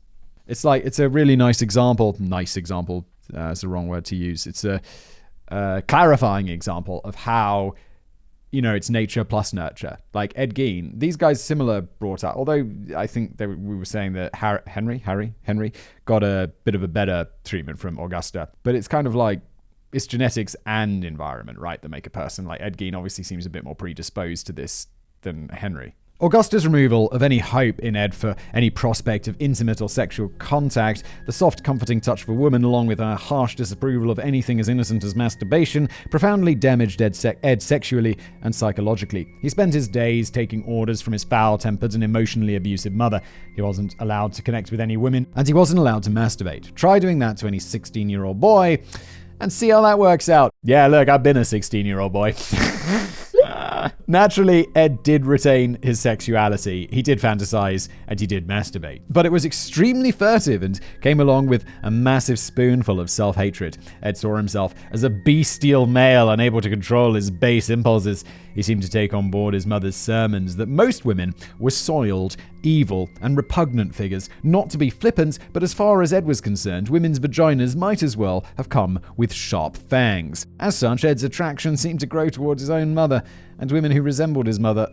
It's a really nice example. Nice example is the wrong word to use. It's a clarifying example of how, it's nature plus nurture. Like Ed Gein, these guys similar brought up, although I think we were saying that Henry got a bit of a better treatment from Augusta, but it's kind of like, it's genetics and environment, right, that make a person. Like Ed Gein obviously seems a bit more predisposed to this than Henry. Augusta's removal of any hope in Ed for any prospect of intimate or sexual contact, the soft, comforting touch of a woman, along with her harsh disapproval of anything as innocent as masturbation, profoundly damaged Ed sexually and psychologically. He spent his days taking orders from his foul-tempered and emotionally abusive mother. He wasn't allowed to connect with any women, and he wasn't allowed to masturbate. Try doing that to any 16-year-old boy, and see how that works out. Yeah, look, I've been a 16-year-old boy. Naturally, Ed did retain his sexuality. He did fantasize and he did masturbate. But it was extremely furtive and came along with a massive spoonful of self-hatred. Ed saw himself as a bestial male unable to control his base impulses. He seemed to take on board his mother's sermons that most women were soiled, evil, and repugnant figures. Not to be flippant, but as far as Ed was concerned, women's vaginas might as well have come with sharp fangs. As such, Ed's attraction seemed to grow towards his own mother, and women who resembled his mother.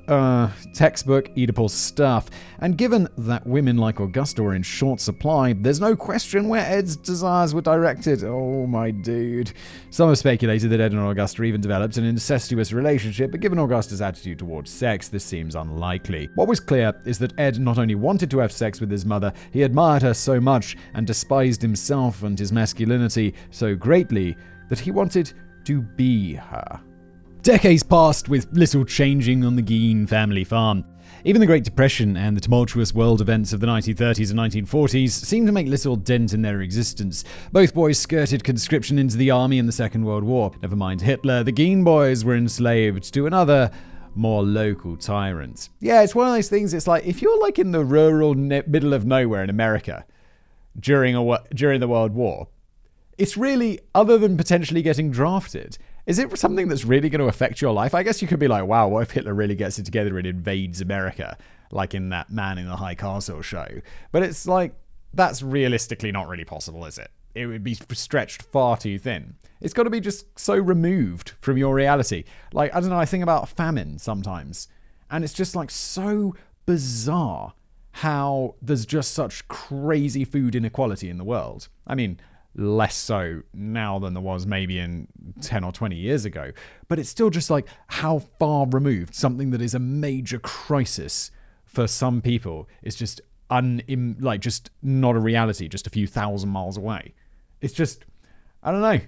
Textbook Oedipal stuff. And given that women like Augusta were in short supply, there's no question where Ed's desires were directed. Oh, my dude. Some have speculated that Ed and Augusta even developed an incestuous relationship, but given Augusta's attitude towards sex, this seems unlikely. What was clear is that Ed not only wanted to have sex with his mother, he admired her so much and despised himself and his masculinity so greatly that he wanted to be her. Decades passed with little changing on the Gein family farm. Even the Great Depression and the tumultuous world events of the 1930s and 1940s seemed to make little dent in their existence. Both boys skirted conscription into the army in the Second World War. Never mind Hitler, the Gein boys were enslaved to another, more local tyrant. Yeah, it's one of those things, it's like, if you're like in the rural middle of nowhere in America during the World War, it's really, other than potentially getting drafted, is it something that's really going to affect your life? I guess you could be like, wow, what if Hitler really gets it together and invades America, like in that Man in the High Castle show? But it's like, that's realistically not really possible, is it? It would be stretched far too thin. It's got to be just so removed from your reality. Like, I don't know, I think about famine sometimes, and it's just like so bizarre how there's just such crazy food inequality in the world. I mean, less so now than there was maybe in 10 or 20 years ago. But it's still just like how far removed something that is a major crisis for some people is just just not a reality, just a few thousand miles away. It's just, I don't know.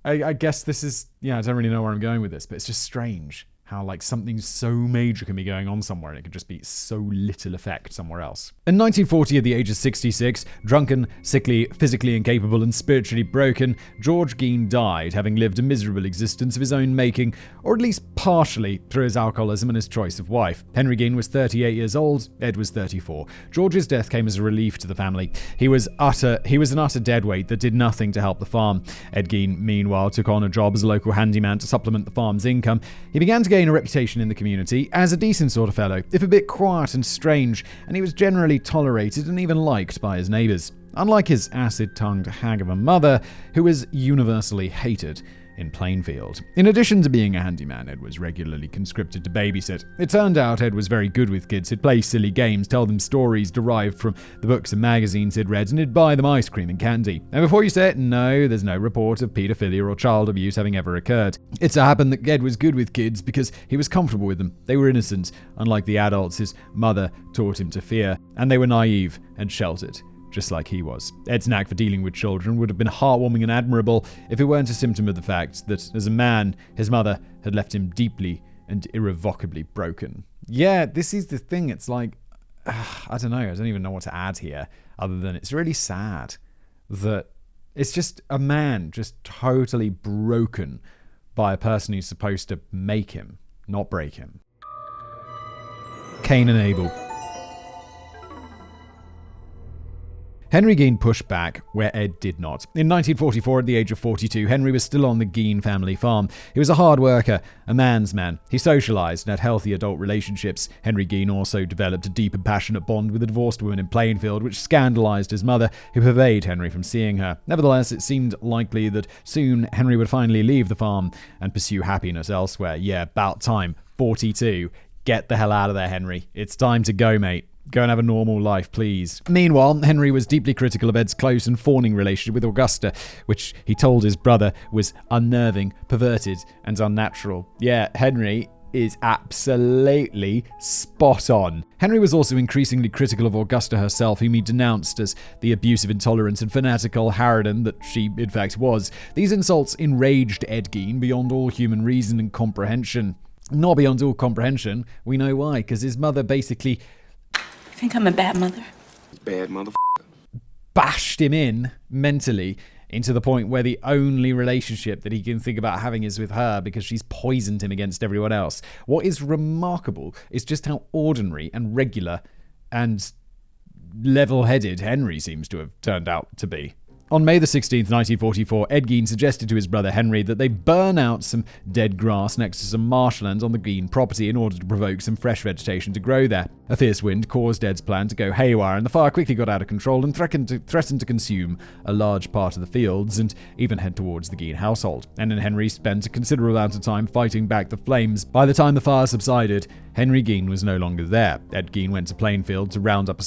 I guess this is, I don't really know where I'm going with this, but it's just strange how like something so major can be going on somewhere and it could just be so little effect somewhere else. In 1940, at the age of 66, drunken, sickly, physically incapable, and spiritually broken, George Gein died, having lived a miserable existence of his own making, or at least partially through his alcoholism and his choice of wife. Henry Gein was 38 years old, Ed was 34. George's death came as a relief to the family. He was an utter deadweight that did nothing to help the farm. Ed Gein, meanwhile, took on a job as a local handyman to supplement the farm's income. He began to gain a reputation in the community as a decent sort of fellow, if a bit quiet and strange, and he was generally tolerated and even liked by his neighbours. Unlike his acid-tongued hag of a mother, who was universally hated in Plainfield. In addition to being a handyman, Ed was regularly conscripted to babysit. It turned out Ed was very good with kids. He'd play silly games, tell them stories derived from the books and magazines he'd read, and he'd buy them ice cream and candy. And before you say it, no, there's no report of paedophilia or child abuse having ever occurred. It so happened that Ed was good with kids because he was comfortable with them. They were innocent, unlike the adults his mother taught him to fear, and they were naive and sheltered, just like he was. Ed's knack for dealing with children would have been heartwarming and admirable if it weren't a symptom of the fact that, as a man, his mother had left him deeply and irrevocably broken. Yeah, this is the thing. It's like, I don't know. I don't even know what to add here, other than it's really sad that it's just a man just totally broken by a person who's supposed to make him, not break him. Cain and Abel. Henry Gein pushed back where Ed did not. In 1944, at the age of 42, Henry was still on the Gein family farm. He was a hard worker, a man's man. He socialized and had healthy adult relationships. Henry Gein also developed a deep and passionate bond with a divorced woman in Plainfield, which scandalized his mother, who forbade Henry from seeing her. Nevertheless, it seemed likely that soon Henry would finally leave the farm and pursue happiness elsewhere. Yeah, about time. 42. Get the hell out of there, Henry. It's time to go, mate. Go and have a normal life, please. Meanwhile, Henry was deeply critical of Ed's close and fawning relationship with Augusta, which he told his brother was unnerving, perverted, and unnatural. Yeah, Henry is absolutely spot on. Henry was also increasingly critical of Augusta herself, whom he denounced as the abusive, intolerant, and fanatical harridan that she, in fact, was. These insults enraged Ed Gein beyond all human reason and comprehension. Not beyond all comprehension, we know why, because his mother basically... I think I'm a bad mother. Bad mother. bashed him in mentally into the point where the only relationship that he can think about having is with her because she's poisoned him against everyone else. What is remarkable is just how ordinary and regular and level-headed Henry seems to have turned out to be. On May the 16th, 1944, Ed Gein suggested to his brother Henry that they burn out some dead grass next to some marshlands on the Gein property in order to provoke some fresh vegetation to grow there. A fierce wind caused Ed's plan to go haywire, and the fire quickly got out of control and threatened to consume a large part of the fields and even head towards the Gein household. Ed and Henry spent a considerable amount of time fighting back the flames. By the time the fire subsided, Henry Gein was no longer there. Ed Gein went to Plainfield to round up a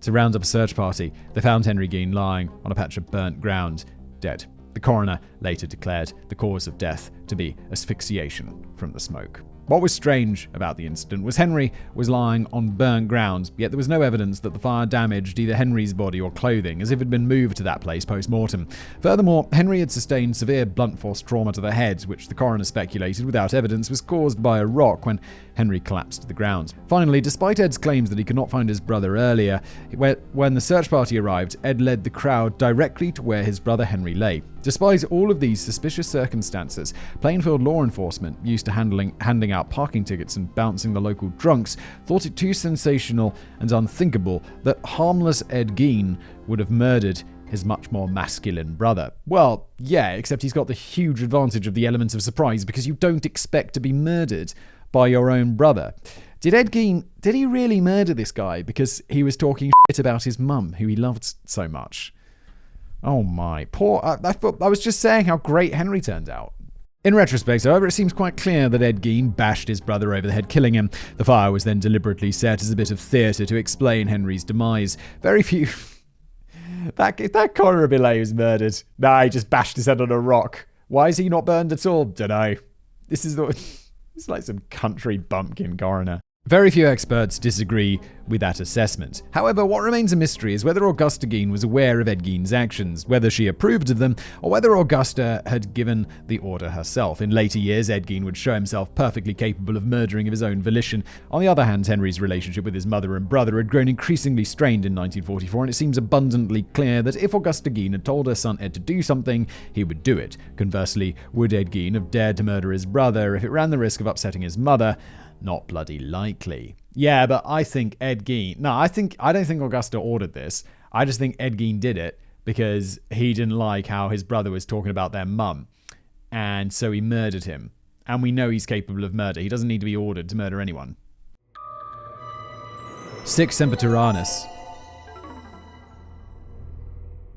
To round up a search party, they found Henry Gein lying on a patch of burnt ground, dead. The coroner later declared the cause of death to be asphyxiation from the smoke. What was strange about the incident was Henry was lying on burnt ground, yet there was no evidence that the fire damaged either Henry's body or clothing, as if it had been moved to that place post-mortem. Furthermore, Henry had sustained severe blunt force trauma to the head, which the coroner speculated without evidence was caused by a rock when Henry collapsed to the ground. Finally, despite Ed's claims that he could not find his brother earlier, when the search party arrived, Ed led the crowd directly to where his brother Henry lay. Despite all of these suspicious circumstances, Plainfield law enforcement, used to handing out parking tickets and bouncing the local drunks, thought it too sensational and unthinkable that harmless Ed Gein would have murdered his much more masculine brother. Well, yeah, except he's got the huge advantage of the element of surprise because you don't expect to be murdered by your own brother. Did Ed Gein, did he really murder this guy because he was talking shit about his mum, who he loved so much? Oh my, poor, I was just saying how great Henry turned out. In retrospect, however, it seems quite clear that Ed Gein bashed his brother over the head, killing him. The fire was then deliberately set as a bit of theatre to explain Henry's demise. Very few... that Connor Billet was murdered. Nah, he just bashed his head on a rock. Why is he not burned at all? Dunno. It's like some country bumpkin coroner. Very few experts disagree with that assessment. However, what remains a mystery is whether Augusta Gein was aware of Ed Gein's actions, whether she approved of them, or whether Augusta had given the order herself. In later years, Ed Gein would show himself perfectly capable of murdering of his own volition. On the other hand, Henry's relationship with his mother and brother had grown increasingly strained in 1944, and it seems abundantly clear that if Augusta Gein had told her son Ed to do something, he would do it. Conversely, would Ed Gein have dared to murder his brother if it ran the risk of upsetting his mother? Not bloody likely. Yeah, but I think Ed Gein... No, I don't think Augusta ordered this. I just think Ed Gein did it because he didn't like how his brother was talking about their mum. And so he murdered him. And we know he's capable of murder. He doesn't need to be ordered to murder anyone. Sic Semper Tyrannis.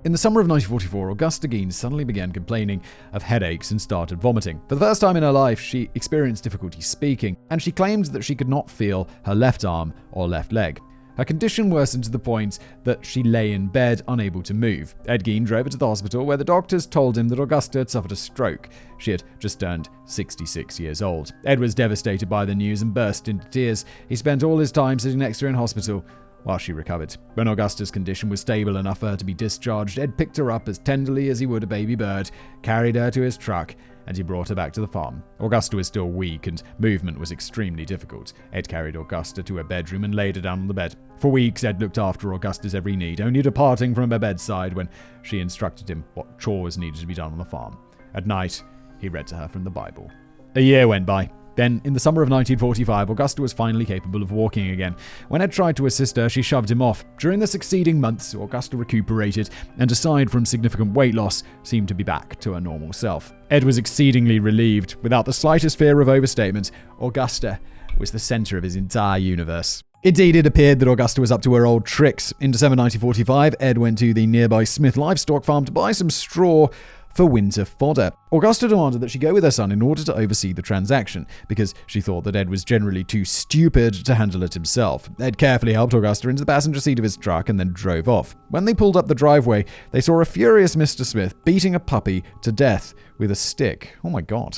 In the summer of 1944, Augusta Gein suddenly began complaining of headaches and started vomiting. For the first time in her life, she experienced difficulty speaking, and she claimed that she could not feel her left arm or left leg. Her condition worsened to the point that she lay in bed, unable to move. Ed Gein drove her to the hospital, where the doctors told him that Augusta had suffered a stroke. She had just turned 66 years old. Ed was devastated by the news and burst into tears. He spent all his time sitting next to her in hospital while she recovered. When Augusta's condition was stable enough for her to be discharged, Ed picked her up as tenderly as he would a baby bird, carried her to his truck, and he brought her back to the farm. Augusta was still weak, and movement was extremely difficult. Ed carried Augusta to her bedroom and laid her down on the bed. For weeks, Ed looked after Augusta's every need, only departing from her bedside when she instructed him what chores needed to be done on the farm. At night, he read to her from the Bible. A year went by. Then, in the summer of 1945, Augusta was finally capable of walking again. When Ed tried to assist her, she shoved him off. During the succeeding months, Augusta recuperated, and aside from significant weight loss, seemed to be back to her normal self. Ed was exceedingly relieved. Without the slightest fear of overstatement, Augusta was the center of his entire universe. Indeed, it appeared that Augusta was up to her old tricks. In December 1945, Ed went to the nearby Smith livestock farm to buy some straw for winter fodder. Augusta demanded that she go with her son in order to oversee the transaction, because she thought that Ed was generally too stupid to handle it himself. Ed carefully helped Augusta into the passenger seat of his truck and then drove off. When they pulled up the driveway, they saw a furious Mr. Smith beating a puppy to death with a stick. Oh my god.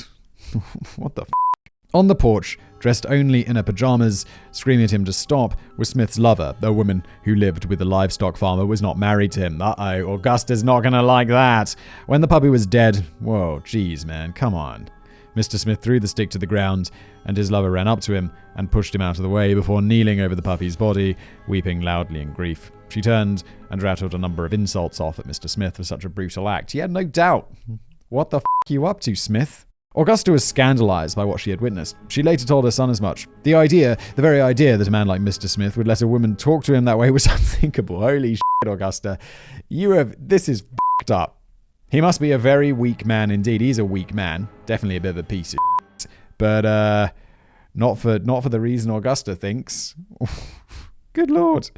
What the f***? On the porch, dressed only in her pajamas, screaming at him to stop, was Smith's lover. The woman who lived with the livestock farmer was not married to him. Uh-oh, Augusta's not gonna like that. When the puppy was dead, whoa, geez, man, come on. Mr. Smith threw the stick to the ground, and his lover ran up to him and pushed him out of the way before kneeling over the puppy's body, weeping loudly in grief. She turned and rattled a number of insults off at Mr. Smith for such a brutal act. He had no doubt. What the f*** are you up to, Smith? Augusta was scandalized by what she had witnessed. She later told her son as much. The very idea that a man like Mr. Smith would let a woman talk to him that way was unthinkable. Holy shit, Augusta. This is f***ed up. He must be a very weak man indeed. He's a weak man. Definitely a bit of a piece of shit. But, not for the reason Augusta thinks. Good Lord.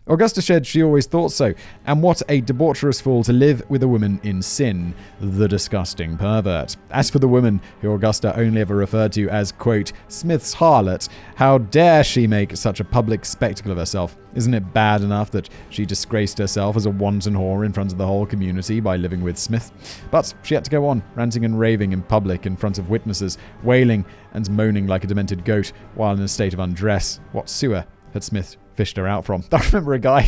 Augusta said she always thought so. And what a debaucherous fool to live with a woman in sin. The disgusting pervert. As for the woman who Augusta only ever referred to as, quote, Smith's harlot, how dare she make such a public spectacle of herself? Isn't it bad enough that she disgraced herself as a wanton whore in front of the whole community by living with Smith? But she had to go on, ranting and raving in public in front of witnesses, wailing and moaning like a demented goat while in a state of undress. What sewer had Smith fished her out from? I remember a guy.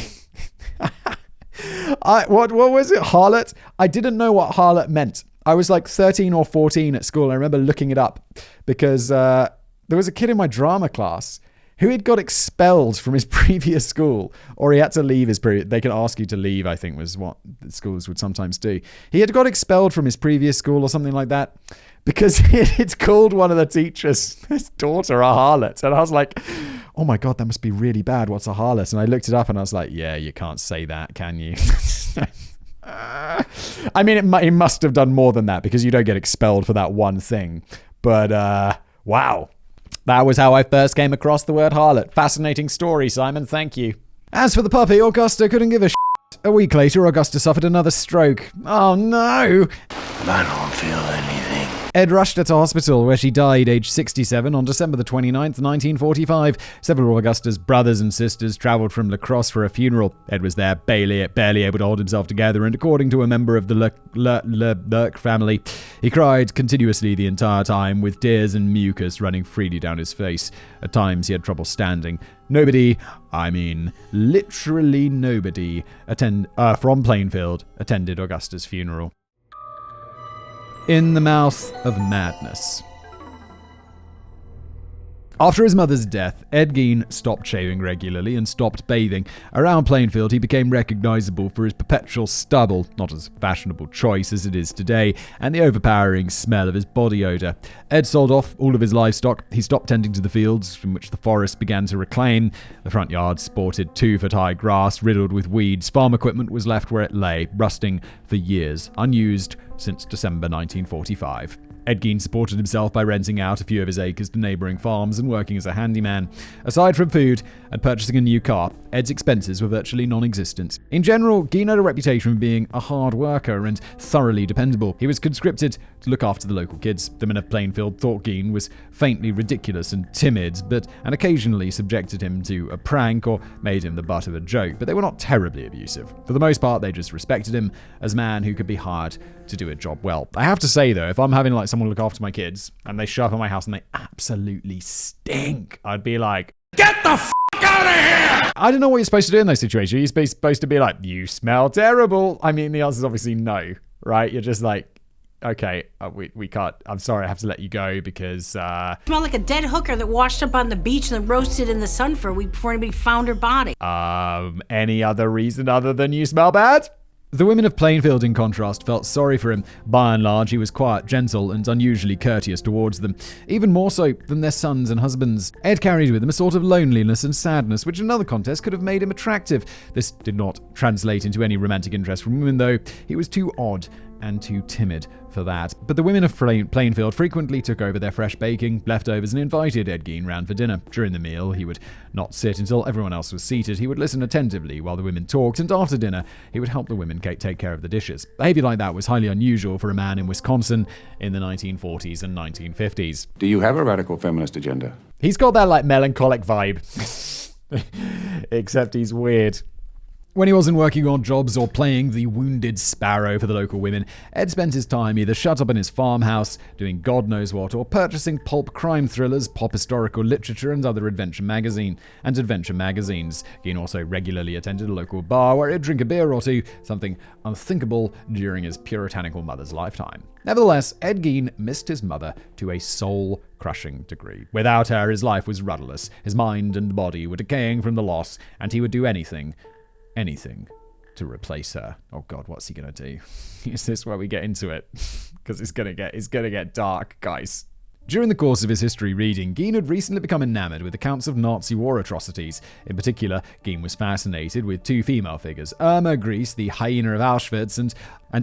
What was it? Harlot? I didn't know what harlot meant. I was like 13 or 14 at school. I remember looking it up because there was a kid in my drama class who had got expelled from his previous school, or he had to leave his previous. They can ask you to leave, I think, was what schools would sometimes do. He had got expelled from his previous school or something like that because it's called one of the teachers, his daughter, a harlot. And I was like, oh my God, that must be really bad. What's a harlot? And I looked it up and I was like, yeah, you can't say that, can you? I mean, he must have done more than that because you don't get expelled for that one thing. But, wow. That was how I first came across the word harlot. Fascinating story, Simon. Thank you. As for the puppy, Augusta couldn't give a shit. A week later, Augusta suffered another stroke. Oh no! I don't feel anything. Ed rushed her to hospital, where she died aged 67 on December the 29th, 1945. Several of Augusta's brothers and sisters travelled from La Crosse for a funeral. Ed was there, barely able to hold himself together, and according to a member of the Lurk family, he cried continuously the entire time, with tears and mucus running freely down his face. At times, he had trouble standing. Nobody, I mean literally nobody, from Plainfield attended Augusta's funeral. In the mouth of madness. After his mother's death, Ed Gein stopped shaving regularly and stopped bathing. Around Plainfield, he became recognizable for his perpetual stubble, not as a fashionable choice as it is today, and the overpowering smell of his body odor. Ed sold off all of his livestock. He stopped tending to the fields from which the forest began to reclaim. The front yard sported 2-foot high grass riddled with weeds. Farm equipment was left where it lay, rusting for years, unused since December 1945. Ed Gein supported himself by renting out a few of his acres to neighbouring farms and working as a handyman. Aside from food and purchasing a new car, Ed's expenses were virtually non-existent. In general, Gein had a reputation for being a hard worker and thoroughly dependable. He was conscripted to look after the local kids. The men of Plainfield thought Gein was faintly ridiculous and timid, and occasionally subjected him to a prank or made him the butt of a joke, but they were not terribly abusive. For the most part, they just respected him as a man who could be hired to do a job well. I have to say though, if I'm having like someone look after my kids and they show up at my house and they absolutely stink, I'd be like, get the f*** out of here! I don't know what you're supposed to do in those situations. You're supposed to be like, you smell terrible. I mean, the answer is obviously no, right? You're just like, okay, we can't, I'm sorry, I have to let you go because, Smell like a dead hooker that washed up on the beach and then roasted in the sun for a week before anybody found her body. Any other reason other than you smell bad? The women of Plainfield, in contrast, felt sorry for him. By and large, he was quiet, gentle, and unusually courteous towards them, even more so than their sons and husbands. Ed carried with him a sort of loneliness and sadness, which in another context could have made him attractive. This did not translate into any romantic interest from women, though. He was too odd and too timid for that. But the women of Plainfield frequently took over their fresh baking, leftovers, and invited Ed Gein round for dinner. During the meal, he would not sit until everyone else was seated. He would listen attentively while the women talked, and after dinner, he would help the women take care of the dishes. Behavior like that was highly unusual for a man in Wisconsin in the 1940s and 1950s. Do you have a radical feminist agenda? He's got that like melancholic vibe, except he's weird. When he wasn't working on jobs or playing the wounded sparrow for the local women, Ed spent his time either shut up in his farmhouse, doing God knows what, or purchasing pulp crime thrillers, pop historical literature, and other adventure magazines. Gein also regularly attended a local bar where he'd drink a beer or two, something unthinkable during his puritanical mother's lifetime. Nevertheless, Ed Gein missed his mother to a soul-crushing degree. Without her, his life was rudderless. His mind and body were decaying from the loss, and he would do anything to replace her. Oh God, what's he gonna do? Is this where we get into it? Because it's gonna get dark, guys. During the course of his history reading, Gein had recently become enamored with accounts of Nazi war atrocities. In particular, Gein was fascinated with two female figures, Irma Gries, the hyena of Auschwitz, and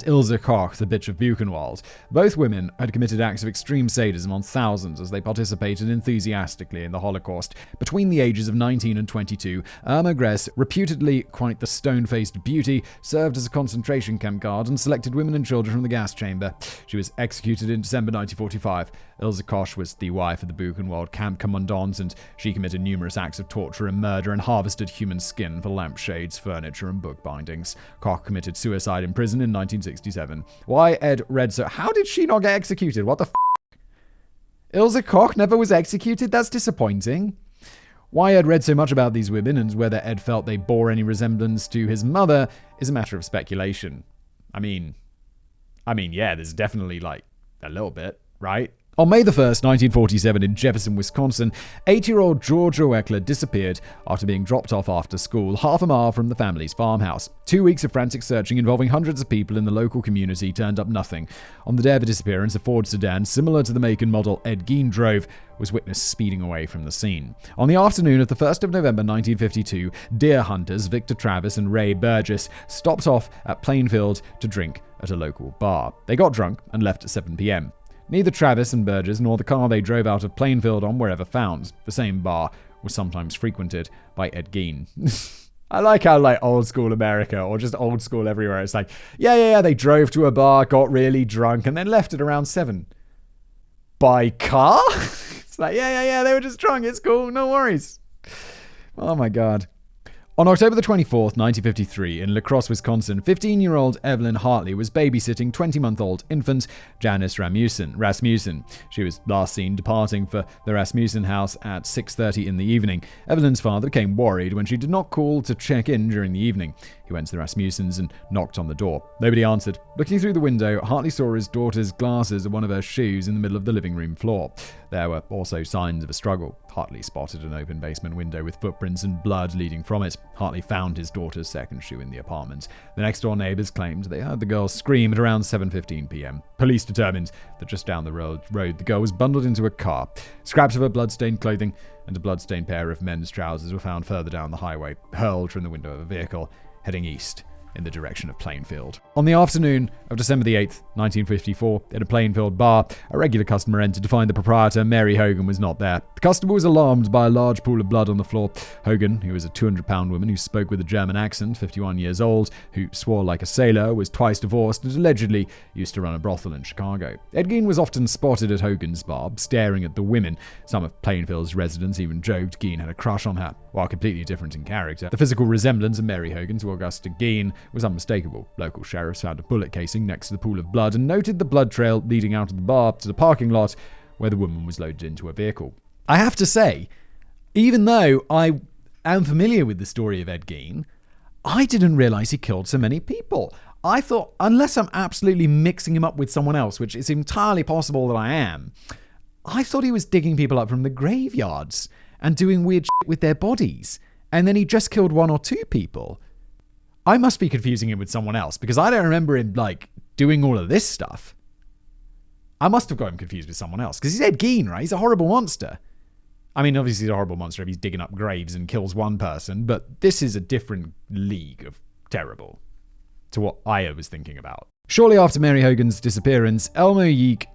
Ilse Koch, the bitch of Buchenwald. Both women had committed acts of extreme sadism on thousands as they participated enthusiastically in the Holocaust. Between the ages of 19 and 22, Irma Gries, reputedly quite the stone-faced beauty, served as a concentration camp guard and selected women and children from the gas chamber. She was executed in December 1945. Ilse Koch was the wife of the Buchenwald camp commandant, and she committed numerous acts of torture and murder and harvested human skin for lampshades, furniture, and book bindings. Koch committed suicide in prison in 1967. Why Ed read so... How did she not get executed? What the f***? Ilse Koch never was executed? That's disappointing. Why Ed read so much about these women and whether Ed felt they bore any resemblance to his mother is a matter of speculation. I mean, yeah, there's definitely, like, a little bit, right? On May 1st, 1947, in Jefferson, Wisconsin, 8-year-old Georgia Weckler disappeared after being dropped off after school half a mile from the family's farmhouse. 2 weeks of frantic searching involving hundreds of people in the local community turned up nothing. On the day of the disappearance, a Ford sedan, similar to the make and model Ed Gein drove, was witnessed speeding away from the scene. On the afternoon of the 1st of November 1952, deer hunters Victor Travis and Ray Burgess stopped off at Plainfield to drink at a local bar. They got drunk and left at 7 p.m. Neither Travis and Burgess nor the car they drove out of Plainfield on were ever found. The same bar was sometimes frequented by Ed Gein. I like how, like, old school America, or just old school everywhere, it's like, yeah, they drove to a bar, got really drunk, and then left at around 7. By car? It's like, yeah, they were just drunk, it's cool, no worries. Oh my God. On October the 24th, 1953, in La Crosse, Wisconsin, 15-year-old Evelyn Hartley was babysitting 20-month-old infant Janice Rasmussen. She was last seen departing for the Rasmussen house at 6:30 in the evening. Evelyn's father became worried when she did not call to check in during the evening. He went to the Rasmussens and knocked on the door. Nobody answered. Looking through the window, Hartley saw his daughter's glasses and one of her shoes in the middle of the living room floor. There were also signs of a struggle. Hartley spotted an open basement window with footprints and blood leading from it. Hartley found his daughter's second shoe in the apartment. The next-door neighbors claimed they heard the girl scream at around 7:15 p.m. Police determined that just down the road, the girl was bundled into a car. Scraps of her blood-stained clothing and a blood-stained pair of men's trousers were found further down the highway, hurled from the window of a vehicle, heading east in the direction of Plainfield. On the afternoon of December the 8th, 1954, in a Plainfield bar, a regular customer entered to find the proprietor, Mary Hogan, was not there. The customer was alarmed by a large pool of blood on the floor. Hogan, who was a 200-pound woman who spoke with a German accent, 51 years old, who swore like a sailor, was twice divorced, and allegedly used to run a brothel in Chicago. Ed Gein was often spotted at Hogan's bar, staring at the women. Some of Plainfield's residents even joked Gein had a crush on her. While completely different in character, the physical resemblance of Mary Hogan to Augusta Gein was unmistakable. Local sheriffs found a bullet casing next to the pool of blood and noted the blood trail leading out of the bar to the parking lot where the woman was loaded into a vehicle. I have to say, even though I am familiar with the story of Ed Gein, I didn't realize he killed so many people. I thought, unless I'm absolutely mixing him up with someone else, which is entirely possible that I am, I thought he was digging people up from the graveyards and doing weird shit with their bodies. And then he just killed 1 or 2 people. I must be confusing him with someone else because I don't remember him, like, doing all of this stuff. I must have got him confused with someone else because he's Ed Gein, right? He's a horrible monster. I mean, obviously he's a horrible monster if he's digging up graves and kills 1 person, but this is a different league of terrible to what I was thinking about. Shortly after Mary Hogan's disappearance, Elmo Yeek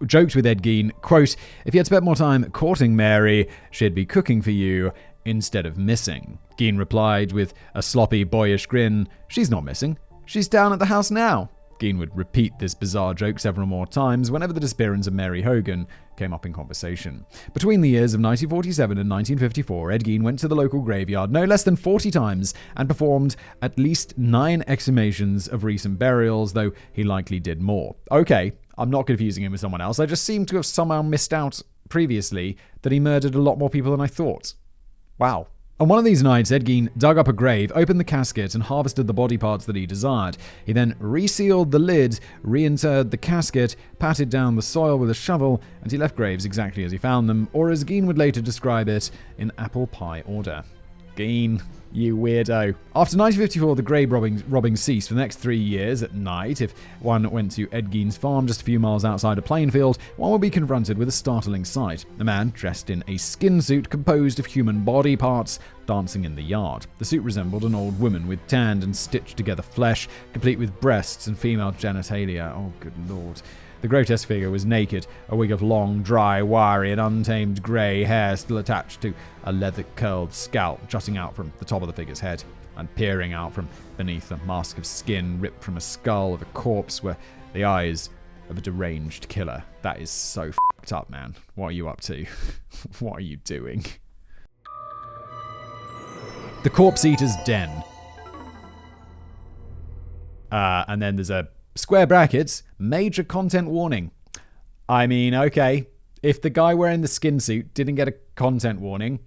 joked with Ed Gein, quote, "If you had spent more time courting Mary, she'd be cooking for you instead of missing." Gein replied with a sloppy, boyish grin, "She's not missing. She's down at the house now." Gein would repeat this bizarre joke several more times whenever the disappearance of Mary Hogan came up in conversation. Between the years of 1947 and 1954, Ed Gein went to the local graveyard no less than 40 times and performed at least 9 exhumations of recent burials, though he likely did more. Okay, I'm not confusing him with someone else. I just seem to have somehow missed out previously that he murdered a lot more people than I thought. Wow. On one of these nights, Ed Gein dug up a grave, opened the casket, and harvested the body parts that he desired. He then resealed the lid, reinterred the casket, patted down the soil with a shovel, and he left graves exactly as he found them, or as Gein would later describe it, in apple pie order. Gein, you weirdo. After 1954, the grave robbing ceased for the next 3 years. At night, if one went to Ed Gein's farm just a few miles outside of Plainfield, one would be confronted with a startling sight. A man dressed in a skin suit composed of human body parts dancing in the yard. The suit resembled an old woman with tanned and stitched together flesh, complete with breasts and female genitalia. Oh, good lord. The grotesque figure was naked, a wig of long, dry, wiry, and untamed grey hair still attached to a leather-curled scalp jutting out from the top of the figure's head, and peering out from beneath a mask of skin ripped from a skull of a corpse were the eyes of a deranged killer. That is so f***ed up, man. What are you up to? What are you doing? The Corpse Eater's Den. And then there's a square brackets, major content warning. I mean, okay, if the guy wearing the skin suit didn't get a content warning,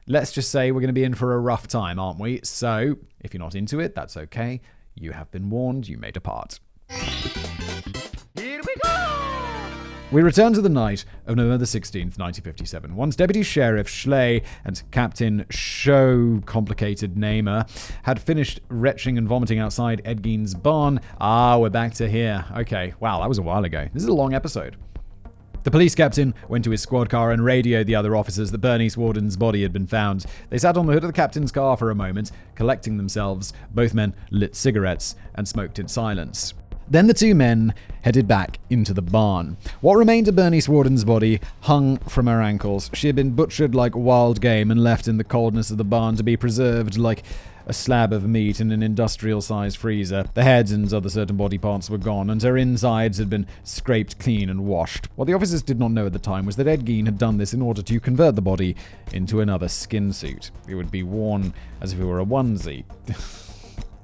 let's just say we're going to be in for a rough time, aren't we? So, if you're not into it, that's okay. You have been warned, you may depart. Here we go! We return to the night of November 16th, 1957. Once Deputy Sheriff Schley and Captain Show Complicated Namer had finished retching and vomiting outside Ed Gein's barn. We're back to here. Okay, wow, that was a while ago. This is a long episode. The police captain went to his squad car and radioed the other officers that Bernice Warden's body had been found. They sat on the hood of the captain's car for a moment, collecting themselves. Both men lit cigarettes and smoked in silence. Then the two men headed back into the barn. What remained of Bernice Warden's body hung from her ankles. She had been butchered like wild game and left in the coldness of the barn to be preserved like a slab of meat in an industrial-sized freezer. The head and other certain body parts were gone, and her insides had been scraped clean and washed. What the officers did not know at the time was that Ed Gein had done this in order to convert the body into another skin suit. It would be worn as if it were a onesie.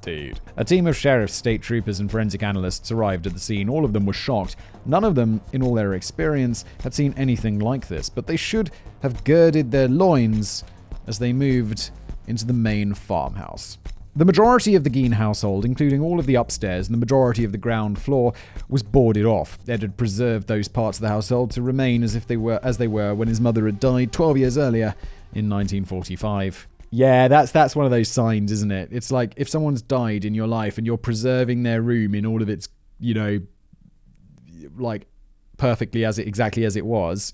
Dude. A team of sheriffs, state troopers, and forensic analysts arrived at the scene. All of them were shocked. None of them, in all their experience, had seen anything like this, but they should have girded their loins as they moved into the main farmhouse. The majority of the Gein household, including all of the upstairs and the majority of the ground floor, was boarded off. Ed had preserved those parts of the household to remain as they were when his mother had died 12 years earlier in 1945. Yeah, that's one of those signs, isn't it? It's like if someone's died in your life and you're preserving their room in all of its, like perfectly exactly as it was,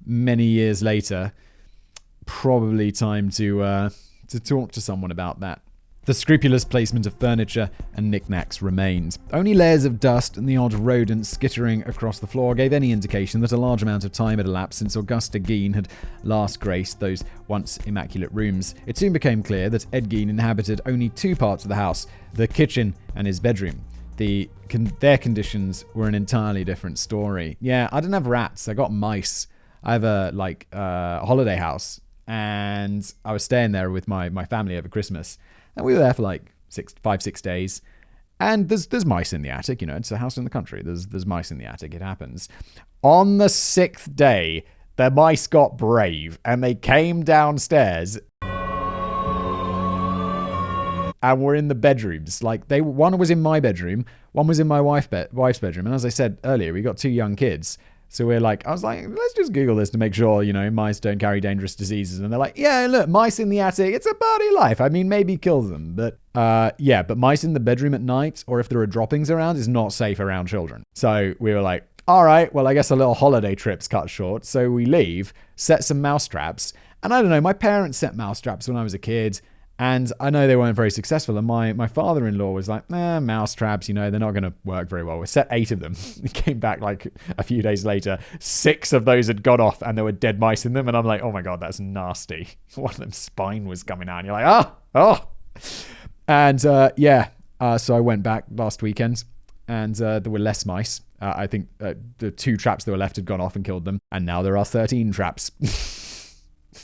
many years later, probably time to talk to someone about that. The scrupulous placement of furniture and knickknacks remained. Only layers of dust and the odd rodent skittering across the floor gave any indication that a large amount of time had elapsed since Augusta Gein had last graced those once immaculate rooms. It soon became clear that Ed Gein inhabited only two parts of the house, the kitchen and his bedroom. Their conditions were an entirely different story. Yeah, I didn't have rats, I got mice. I have a holiday house, and I was staying there with my family over Christmas. And we were there for like 5-6 days. And there's mice in the attic, it's a house in the country. There's mice in the attic, it happens. On the 6th day, the mice got brave and they came downstairs and were in the bedrooms. One was in my bedroom, one was in my wife's bedroom. And as I said earlier, we got 2 young kids. So I was like, let's just Google this to make sure, mice don't carry dangerous diseases. And they're like, yeah, look, mice in the attic, it's a party life. I mean, maybe kill them. But but mice in the bedroom at night, or if there are droppings around, is not safe around children. So we were like, all right, well, I guess a little holiday trip's cut short. So we leave, set some mouse traps. And I don't know, my parents set mouse traps when I was a kid. And I know they weren't very successful. And my father-in-law was like, mouse traps, they're not going to work very well. We set 8 of them. We came back like a few days later. 6 of those had gone off and there were dead mice in them. And I'm like, oh my God, that's nasty. One of them spine was coming out. And you're like, oh. And so I went back last weekend and there were less mice. I think the 2 traps that were left had gone off and killed them, and now there are 13 traps.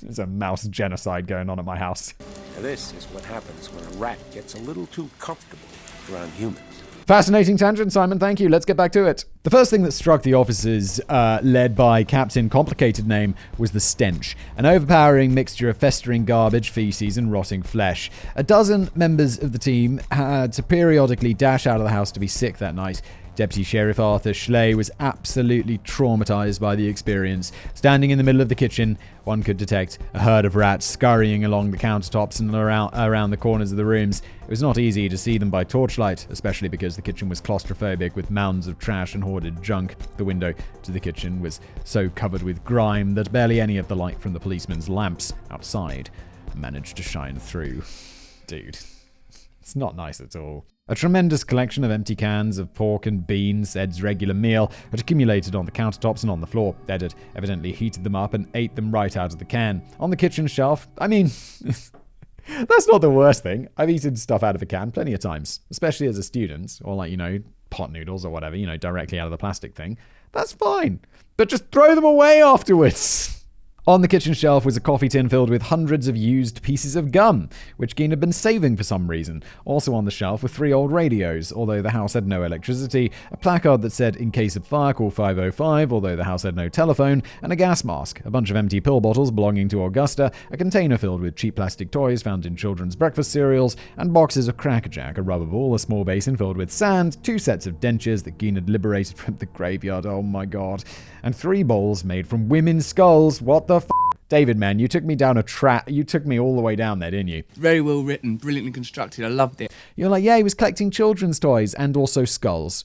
There's a mouse genocide going on at my house. This is what happens when a rat gets a little too comfortable around humans. Fascinating tangent, Simon. Thank you. Let's get back to it. The first thing that struck the officers, led by Captain Complicated Name, was the stench. An overpowering mixture of festering garbage, feces, and rotting flesh. A dozen members of the team had to periodically dash out of the house to be sick that night. Deputy Sheriff Arthur Schley was absolutely traumatized by the experience. Standing in the middle of the kitchen, one could detect a herd of rats scurrying along the countertops and around the corners of the rooms. It was not easy to see them by torchlight, especially because the kitchen was claustrophobic with mounds of trash and hoarded junk. The window to the kitchen was so covered with grime that barely any of the light from the policemen's lamps outside managed to shine through. Dude, it's not nice at all. A tremendous collection of empty cans of pork and beans, Ed's regular meal, had accumulated on the countertops and on the floor. Ed had evidently heated them up and ate them right out of the can. On the kitchen shelf, I mean, that's not the worst thing. I've eaten stuff out of a can plenty of times, especially as a student, or like, pot noodles or whatever, directly out of the plastic thing. That's fine. But just throw them away afterwards. On the kitchen shelf was a coffee tin filled with hundreds of used pieces of gum, which Gein had been saving for some reason. Also on the shelf were 3 old radios, although the house had no electricity, a placard that said, "In case of fire, call 505, although the house had no telephone, and a gas mask, a bunch of empty pill bottles belonging to Augusta, a container filled with cheap plastic toys found in children's breakfast cereals, and boxes of Cracker Jack, a rubber ball, a small basin filled with sand, 2 sets of dentures that Gein had liberated from the graveyard, oh my god, and 3 bowls made from women's skulls. What the f***? David, man, you took me down a track. You took me all the way down there, didn't you? Very well written, brilliantly constructed. I loved it. You're like, yeah, he was collecting children's toys and also skulls.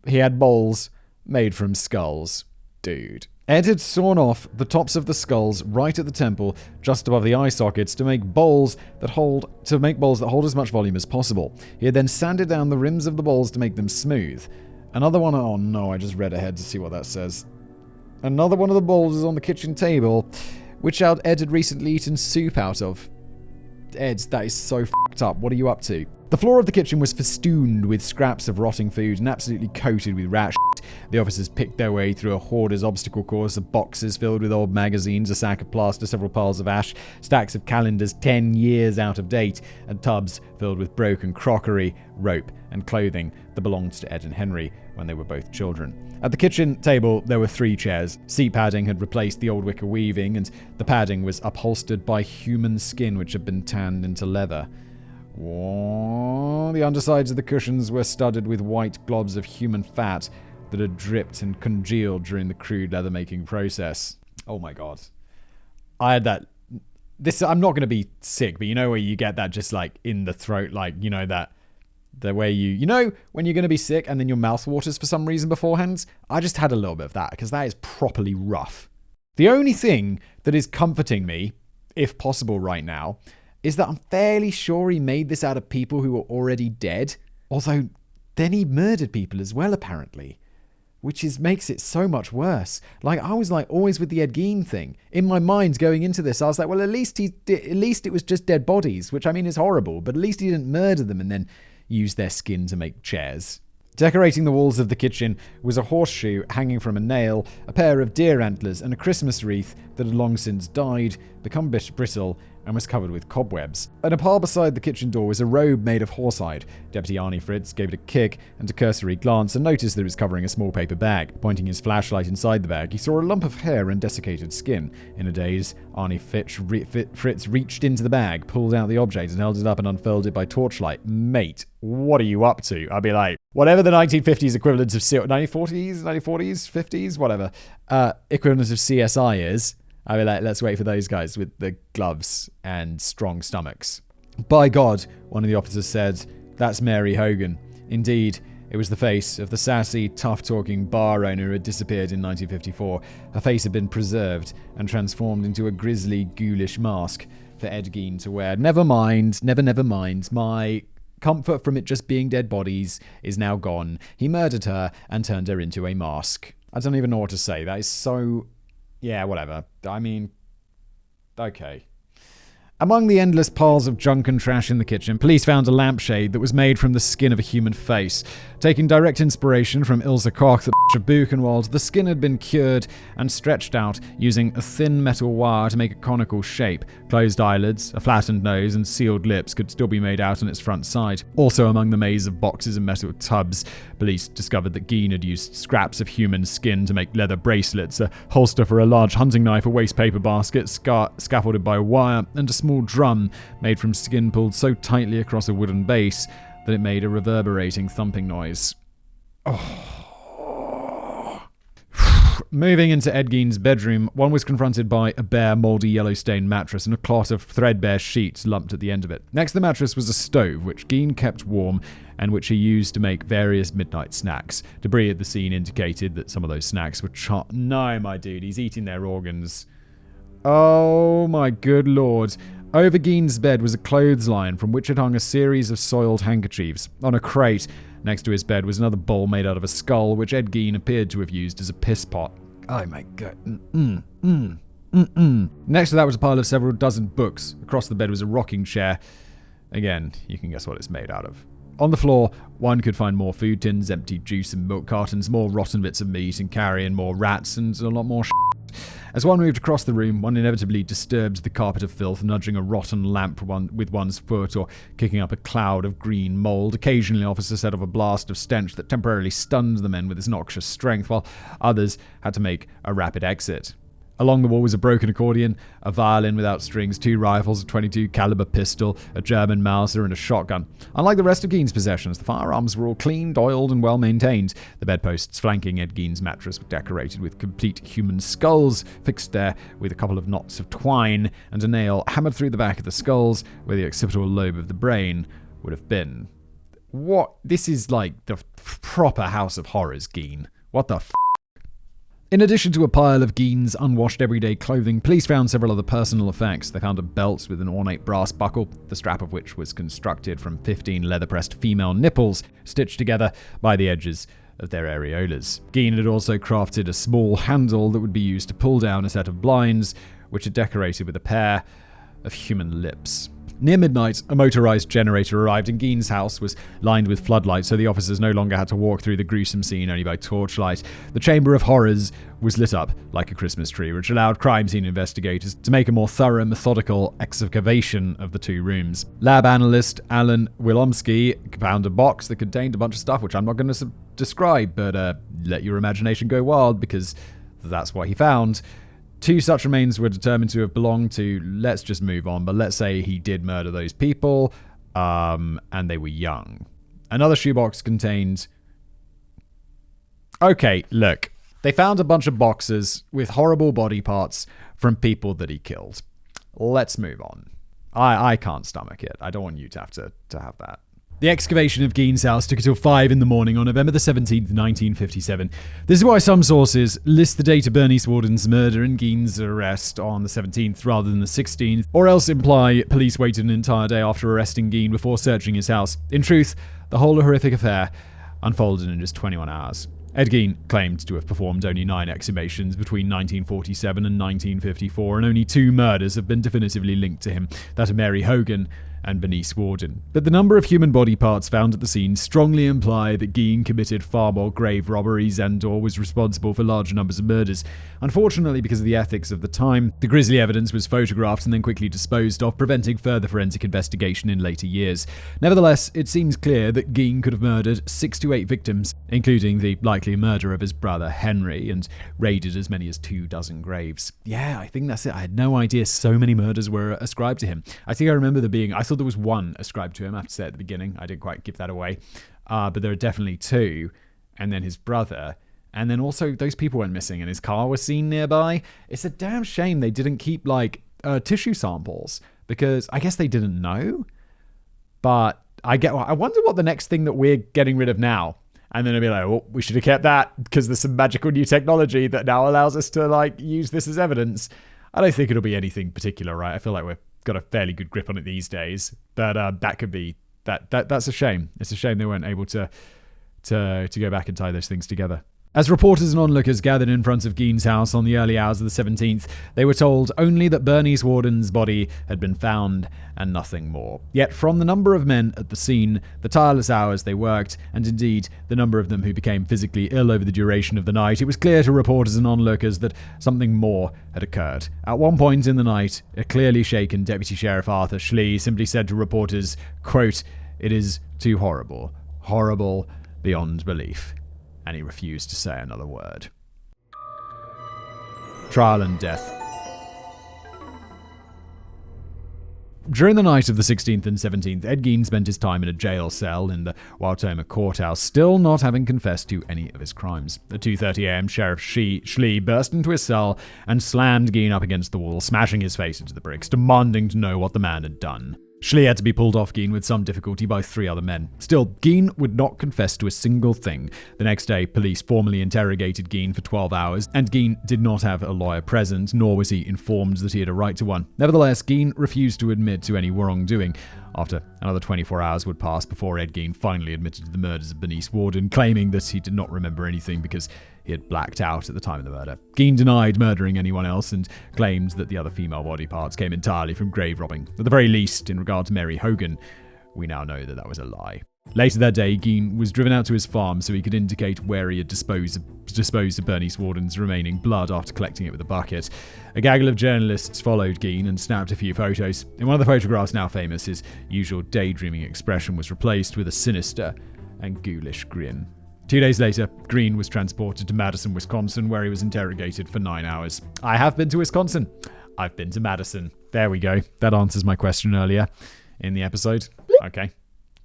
He had bowls made from skulls. Dude. Ed had sawn off the tops of the skulls right at the temple, just above the eye sockets, to make bowls that hold as much volume as possible. He had then sanded down the rims of the bowls to make them smooth. Another one, oh no, I just read ahead to see what that says. Another one of the bowls is on the kitchen table, which Ed had recently eaten soup out of. Ed, that is so f***ed up. What are you up to? The floor of the kitchen was festooned with scraps of rotting food and absolutely coated with rat shit. The officers picked their way through a hoarder's obstacle course of boxes filled with old magazines, a sack of plaster, several piles of ash, stacks of calendars 10 years out of date, and tubs filled with broken crockery, rope, and clothing that belonged to Ed and Henry when they were both children. At the kitchen table, there were 3 chairs. Seat padding had replaced the old wicker weaving, and the padding was upholstered by human skin which had been tanned into leather. The undersides of the cushions were studded with white globs of human fat that had dripped and congealed during the crude leather-making process. Oh my god. I had that... I'm not going to be sick, but where you get that just like in the throat, like, that... The way when you're going to be sick and then your mouth waters for some reason beforehand? I just had a little bit of that because that is properly rough. The only thing that is comforting me, if possible right now, is that I'm fairly sure he made this out of people who were already dead. Although, then he murdered people as well, apparently. Which makes it so much worse. Like, I was always with the Ed Gein thing. In my mind going into this, I was like, well, at least it was just dead bodies, which I mean is horrible, but at least he didn't murder them and then use their skin to make chairs. Decorating the walls of the kitchen was a horseshoe hanging from a nail, a pair of deer antlers, and a Christmas wreath that had long since died, become brittle, and was covered with cobwebs. In a pile beside the kitchen door was a robe made of horsehide. Deputy Arnie Fritz gave it a kick and a cursory glance and noticed that it was covering a small paper bag. Pointing his flashlight inside the bag, he saw a lump of hair and desiccated skin. In a daze, Arnie Fritz reached into the bag, pulled out the object, and held it up and unfurled it by torchlight. Mate, what are you up to? I'd be like, whatever the 1950s equivalent of 1940s, 50s, whatever, equivalent of CSI is, I'd be like, let's wait for those guys with the gloves and strong stomachs. By God, one of the officers said, that's Mary Hogan. Indeed, it was the face of the sassy, tough-talking bar owner who had disappeared in 1954. Her face had been preserved and transformed into a grisly, ghoulish mask for Ed Gein to wear. Never mind. My comfort from it just being dead bodies is now gone. He murdered her and turned her into a mask. I don't even know what to say. That is so... Yeah, whatever. I mean, okay. Among the endless piles of junk and trash in the kitchen, police found a lampshade that was made from the skin of a human face. Taking direct inspiration from Ilse Koch, the of Buchenwald, the skin had been cured and stretched out using a thin metal wire to make a conical shape. Closed eyelids, a flattened nose, and sealed lips could still be made out on its front side. Also among the maze of boxes and metal tubs, police discovered that Gein had used scraps of human skin to make leather bracelets, a holster for a large hunting knife, a waste paper basket scaffolded by wire, and a small drum made from skin pulled so tightly across a wooden base that it made a reverberating thumping noise. Moving into Ed Gein's bedroom, one was confronted by a bare, mouldy, yellow-stained mattress and a clot of threadbare sheets lumped at the end of it. Next to the mattress was a stove, which Gein kept warm and which he used to make various midnight snacks. Debris at the scene indicated that some of those snacks were No, my dude, he's eating their organs. Oh my good lord. Over Gein's bed was a clothesline from which had hung a series of soiled handkerchiefs. On a crate next to his bed was another bowl made out of a skull, which Ed Gein appeared to have used as a piss pot. Oh my god. Next to that was a pile of several dozen books. Across the bed was a rocking chair. Again, you can guess what it's made out of. On the floor, one could find more food tins, empty juice and milk cartons, more rotten bits of meat and carrion, more rats, and a lot more As one moved across the room, one inevitably disturbed the carpet of filth, nudging a rotten lamp with one's foot or kicking up a cloud of green mold. Occasionally, officers set off a blast of stench that temporarily stunned the men with its noxious strength, while others had to make a rapid exit. Along the wall was a broken accordion, a violin without strings, 2 rifles, a .22 caliber pistol, a German Mauser, and a shotgun. Unlike the rest of Gein's possessions, the firearms were all cleaned, oiled, and well maintained. The bedposts flanking Ed Gein's mattress were decorated with complete human skulls, fixed there with a couple of knots of twine, and a nail hammered through the back of the skulls where the occipital lobe of the brain would have been. What? This is like the proper House of Horrors, Gein. What the f***? In addition to a pile of Gein's unwashed everyday clothing, police found several other personal effects. They found a belt with an ornate brass buckle, the strap of which was constructed from 15 leather-pressed female nipples, stitched together by the edges of their areolas. Gein had also crafted a small handle that would be used to pull down a set of blinds, which are decorated with a pair of human lips. Near midnight, a motorized generator arrived in Gein's house, was lined with floodlights, so the officers no longer had to walk through the gruesome scene only by torchlight. The Chamber of Horrors was lit up like a Christmas tree, which allowed crime scene investigators to make a more thorough, methodical excavation of the 2 rooms. Lab analyst Alan Wilomsky found a box that contained a bunch of stuff, which I'm not going to describe, but let your imagination go wild, because that's what he found. 2 such remains were determined to have belonged to, let's just move on, but let's say he did murder those people, and they were young. Another shoebox contained... Okay, look. They found a bunch of boxes with horrible body parts from people that he killed. Let's move on. I can't stomach it. I don't want you to have to have that. The excavation of Gein's house took until 5 in the morning on November the 17th, 1957. This is why some sources list the date of Bernice Warden's murder and Gein's arrest on the 17th rather than the 16th, or else imply police waited an entire day after arresting Gein before searching his house. In truth, the whole horrific affair unfolded in just 21 hours. Ed Gein claimed to have performed only 9 exhumations between 1947 and 1954, and only 2 murders have been definitively linked to him, that of Mary Hogan and Bernice Warden. But the number of human body parts found at the scene strongly imply that Gein committed far more grave robberies and/or was responsible for large numbers of murders. Unfortunately, because of the ethics of the time, the grisly evidence was photographed and then quickly disposed of, preventing further forensic investigation in later years. Nevertheless, it seems clear that Gein could have murdered 6 to 8 victims, including the likely murder of his brother Henry, and raided as many as 24 graves. Yeah, I think that's it. I had no idea so many murders were ascribed to him. I think I remember there being... I thought there was 1 ascribed to him, I have to say at the beginning. I didn't quite give that away. But there are definitely 2. And then his brother. And then also those people went missing and his car was seen nearby. It's a damn shame they didn't keep tissue samples, because I guess they didn't know. But I wonder what the next thing that we're getting rid of now. And then it'll be like, well, we should have kept that because there's some magical new technology that now allows us to use this as evidence. I don't think it'll be anything particular, right? I feel like we've got a fairly good grip on it these days. But that could be that's a shame. It's a shame they weren't able to go back and tie those things together. As reporters and onlookers gathered in front of Gein's house on the early hours of the 17th, they were told only that Bernice Warden's body had been found and nothing more. Yet from the number of men at the scene, the tireless hours they worked, and indeed the number of them who became physically ill over the duration of the night, it was clear to reporters and onlookers that something more had occurred. At one point in the night, a clearly shaken Deputy Sheriff Arthur Schlee simply said to reporters, quote, "It is too horrible. Horrible beyond belief." And he refused to say another word. Trial and death. During the night of the 16th and 17th, Ed Gein spent his time in a jail cell in the Wautoma courthouse, still not having confessed to any of his crimes. At 2:30 a.m., Sheriff Schlee burst into his cell and slammed Gein up against the wall, smashing his face into the bricks, demanding to know what the man had done. Schlee had to be pulled off Gein with some difficulty by 3 other men. Still, Gein would not confess to a single thing. The next day, police formally interrogated Gein for 12 hours, and Gein did not have a lawyer present, nor was he informed that he had a right to one. Nevertheless, Gein refused to admit to any wrongdoing. After another 24 hours would pass before Ed Gein finally admitted to the murders of Bernice Warden, claiming that he did not remember anything because he had blacked out at the time of the murder. Gein denied murdering anyone else and claimed that the other female body parts came entirely from grave robbing. At the very least, in regard to Mary Hogan, we now know that that was a lie. Later that day, Gein was driven out to his farm so he could indicate where he had disposed of Bernice Warden's remaining blood after collecting it with a bucket. A gaggle of journalists followed Gein and snapped a few photos. In one of the photographs now famous, his usual daydreaming expression was replaced with a sinister and ghoulish grin. 2 days later, Gein was transported to Madison, Wisconsin, where he was interrogated for 9 hours. I have been to Wisconsin. I've been to Madison. There we go. That answers my question earlier in the episode. Okay.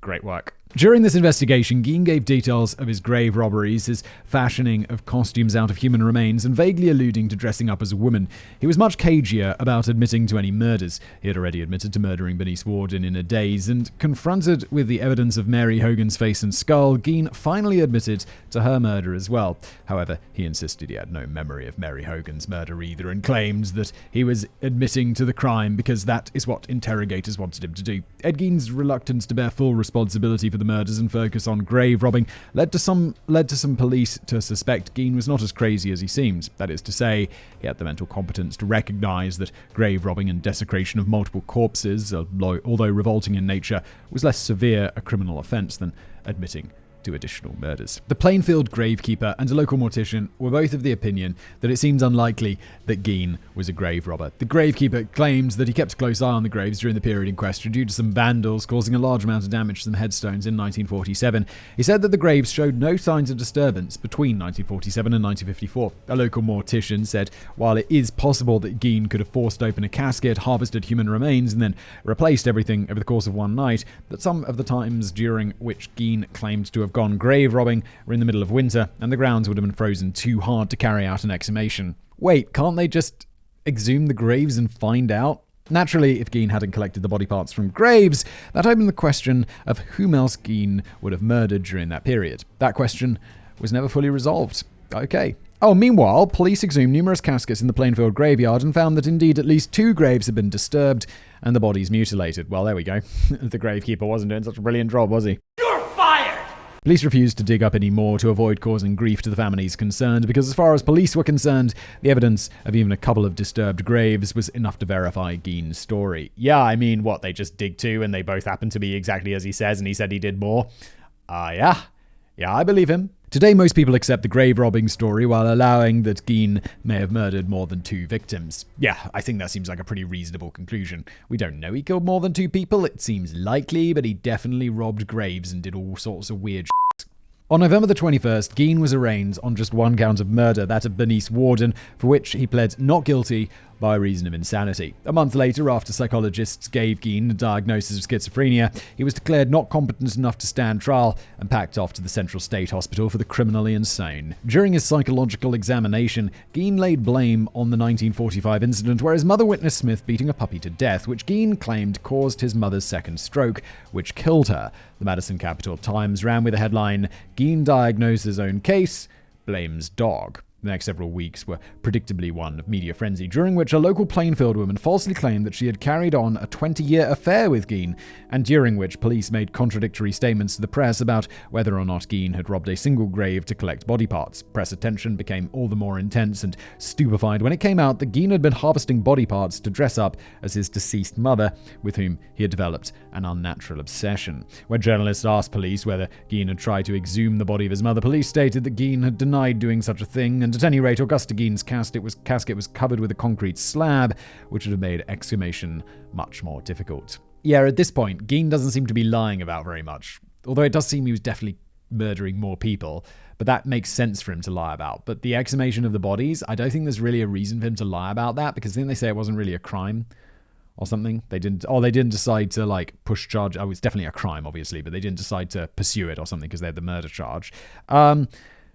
Great work. During this investigation, Gein gave details of his grave robberies, his fashioning of costumes out of human remains, and vaguely alluding to dressing up as a woman. He was much cagier about admitting to any murders. He had already admitted to murdering Bernice Warden in a daze, and confronted with the evidence of Mary Hogan's face and skull, Gein finally admitted to her murder as well. However, he insisted he had no memory of Mary Hogan's murder either, and claimed that he was admitting to the crime because that is what interrogators wanted him to do. Ed Gein's reluctance to bear full responsibility for the murders and focus on grave robbing led to some police to suspect Gein was not as crazy as he seemed. That is to say, he had the mental competence to recognize that grave robbing and desecration of multiple corpses, although revolting in nature, was less severe a criminal offense than admitting to additional murders. The Plainfield gravekeeper and a local mortician were both of the opinion that it seems unlikely that Gein was a grave robber. The gravekeeper claims that he kept a close eye on the graves during the period in question due to some vandals causing a large amount of damage to some headstones in 1947. He said that the graves showed no signs of disturbance between 1947 and 1954. A local mortician said while it is possible that Gein could have forced open a casket, harvested human remains, and then replaced everything over the course of one night, that some of the times during which Gein claimed to have gone grave robbing were in the middle of winter, and the grounds would have been frozen too hard to carry out an exhumation. Wait, can't they just exhume the graves and find out? Naturally, if Gein hadn't collected the body parts from graves, that opened the question of whom else Gein would have murdered during that period. That question was never fully resolved. Okay. Oh, meanwhile, police exhumed numerous caskets in the Plainfield graveyard and found that indeed at least 2 graves had been disturbed and the bodies mutilated. Well, there we go. The gravekeeper wasn't doing such a brilliant job, was he? Police refused to dig up any more to avoid causing grief to the families concerned, because as far as police were concerned, the evidence of even a couple of disturbed graves was enough to verify Gein's story. Yeah, I mean, what, they just dig 2 and they both happen to be exactly as he says, and he said he did more? Yeah, I believe him. Today, most people accept the grave robbing story while allowing that Gein may have murdered more than 2 victims. Yeah, I think that seems like a pretty reasonable conclusion. We don't know he killed more than 2 people. It seems likely, but he definitely robbed graves and did all sorts of weird shit. On November the 21st, Gein was arraigned on just 1 count of murder, that of Bernice Warden, for which he pled not guilty by reason of insanity. A month later, after psychologists gave Gein a diagnosis of schizophrenia, he was declared not competent enough to stand trial and packed off to the Central State Hospital for the criminally insane. During his psychological examination, Gein laid blame on the 1945 incident where his mother witnessed Smith beating a puppy to death, which Gein claimed caused his mother's second stroke, which killed her. The Madison Capital Times ran with the headline, "Gein diagnosed his own case, blames dog." The next several weeks were predictably one of media frenzy, during which a local Plainfield woman falsely claimed that she had carried on a 20-year affair with Gein, and during which police made contradictory statements to the press about whether or not Gein had robbed a single grave to collect body parts. Press attention became all the more intense and stupefied when it came out that Gein had been harvesting body parts to dress up as his deceased mother, with whom he had developed an unnatural obsession. When journalists asked police whether Gein had tried to exhume the body of his mother, police stated that Gein had denied doing such a thing, and at any rate, Augusta Gein's casket was covered with a concrete slab, which would have made exhumation much more difficult. Yeah, at this point, Gein doesn't seem to be lying about very much, although it does seem he was definitely murdering more people, but that makes sense for him to lie about. But the exhumation of the bodies, I don't think there's really a reason for him to lie about that, because then they say it wasn't really a crime or something. They didn't decide to push charge. Oh, it's definitely a crime, obviously, but they didn't decide to pursue it or something because they had the murder charge.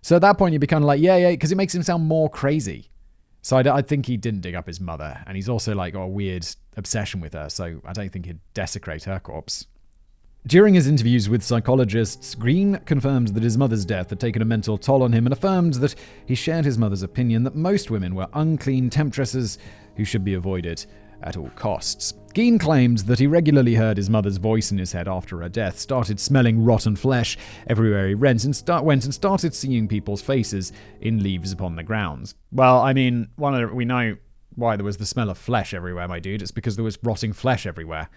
So at that point, you'd be kind of like, yeah, because it makes him sound more crazy. So I think he didn't dig up his mother, and he's also got a weird obsession with her, so I don't think he'd desecrate her corpse. During his interviews with psychologists, Gein confirmed that his mother's death had taken a mental toll on him and affirmed that he shared his mother's opinion that most women were unclean temptresses who should be avoided at all costs. Gein claimed that he regularly heard his mother's voice in his head after her death, started smelling rotten flesh everywhere he went, and started seeing people's faces in leaves upon the grounds. Well, I mean, we know why there was the smell of flesh everywhere, my dude. It's because there was rotting flesh everywhere.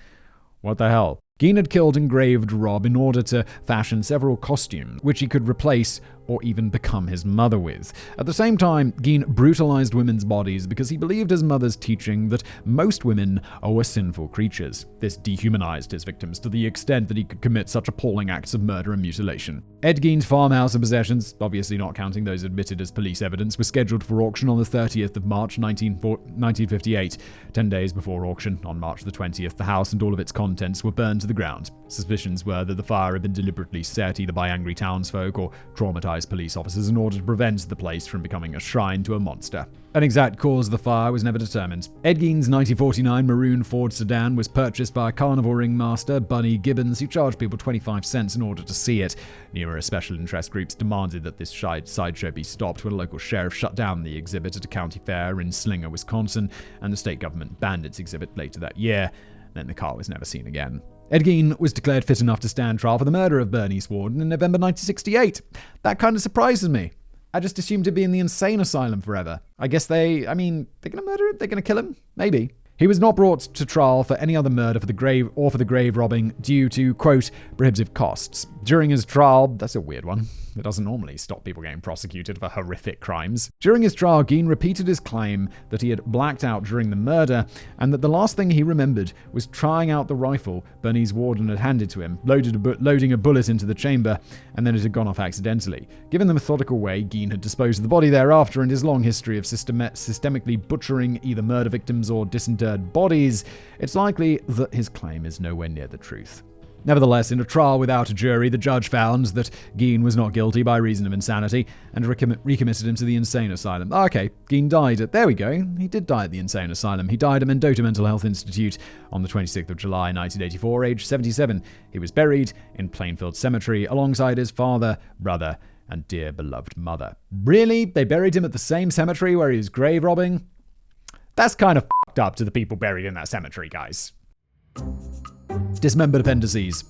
What the hell? Gein had killed engraved Rob in order to fashion several costumes, which he could replace or even become his mother with. At the same time, Gein brutalized women's bodies because he believed his mother's teaching that most women were sinful creatures. This dehumanized his victims to the extent that he could commit such appalling acts of murder and mutilation. Ed Gein's farmhouse and possessions, obviously not counting those admitted as police evidence, were scheduled for auction on the 30th of March 1958. 10 days before auction, on March the 20th, the house and all of its contents were burned to the ground. Suspicions were that the fire had been deliberately set either by angry townsfolk or traumatized police officers in order to prevent the place from becoming a shrine to a monster. An exact cause of the fire was never determined. Ed Gein's 1949 maroon Ford sedan was purchased by a carnival ringmaster, Bunny Gibbons, who charged people 25 cents in order to see it. Numerous special interest groups demanded that this sideshow be stopped when a local sheriff shut down the exhibit at a county fair in Slinger, Wisconsin, and the state government banned its exhibit later that year. Then the car was never seen again. Ed Gein was declared fit enough to stand trial for the murder of Bernice Warden in November 1968. That kind of surprises me. I just assumed he'd be in the insane asylum forever. I guess they're going to murder him? They're going to kill him? Maybe. He was not brought to trial for any other murder for the grave robbing due to, quote, prohibitive costs. During his trial, that's a weird one. It doesn't normally stop people getting prosecuted for horrific crimes. During his trial, Gein repeated his claim that he had blacked out during the murder and that the last thing he remembered was trying out the rifle Bernice Warden had handed to him, loading a bullet into the chamber, and then it had gone off accidentally. Given the methodical way Gein had disposed of the body thereafter and his long history of systemically butchering either murder victims or disinterred bodies, it's likely that his claim is nowhere near the truth. Nevertheless, in a trial without a jury, the judge found that Gein was not guilty by reason of insanity and recommitted him to the insane asylum. Okay, Gein died there we go. He did die at the insane asylum. He died at Mendota Mental Health Institute on the 26th of July, 1984, aged 77. He was buried in Plainfield Cemetery alongside his father, brother, and dear beloved mother. Really? They buried him at the same cemetery where he was grave robbing? That's kind of fucked up to the people buried in that cemetery, guys. Dismembered appendices.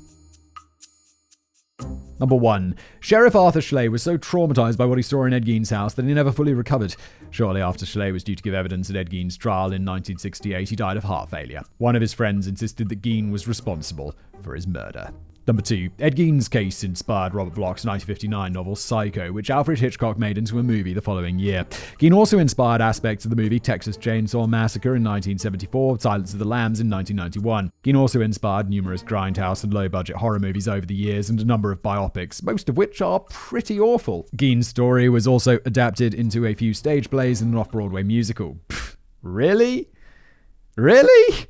Number 1. Sheriff Arthur Schley was so traumatized by what he saw in Ed Gein's house that he never fully recovered. Shortly after Schley was due to give evidence at Ed Gein's trial in 1968, he died of heart failure. One of his friends insisted that Gein was responsible for his murder. Number 2. Ed Gein's case inspired Robert Bloch's 1959 novel Psycho, which Alfred Hitchcock made into a movie the following year. Gein also inspired aspects of the movie Texas Chainsaw Massacre in 1974, Silence of the Lambs in 1991. Gein also inspired numerous grindhouse and low-budget horror movies over the years and a number of biopics, most of which are pretty awful. Gein's story was also adapted into a few stage plays and an off-Broadway musical. Really? Really?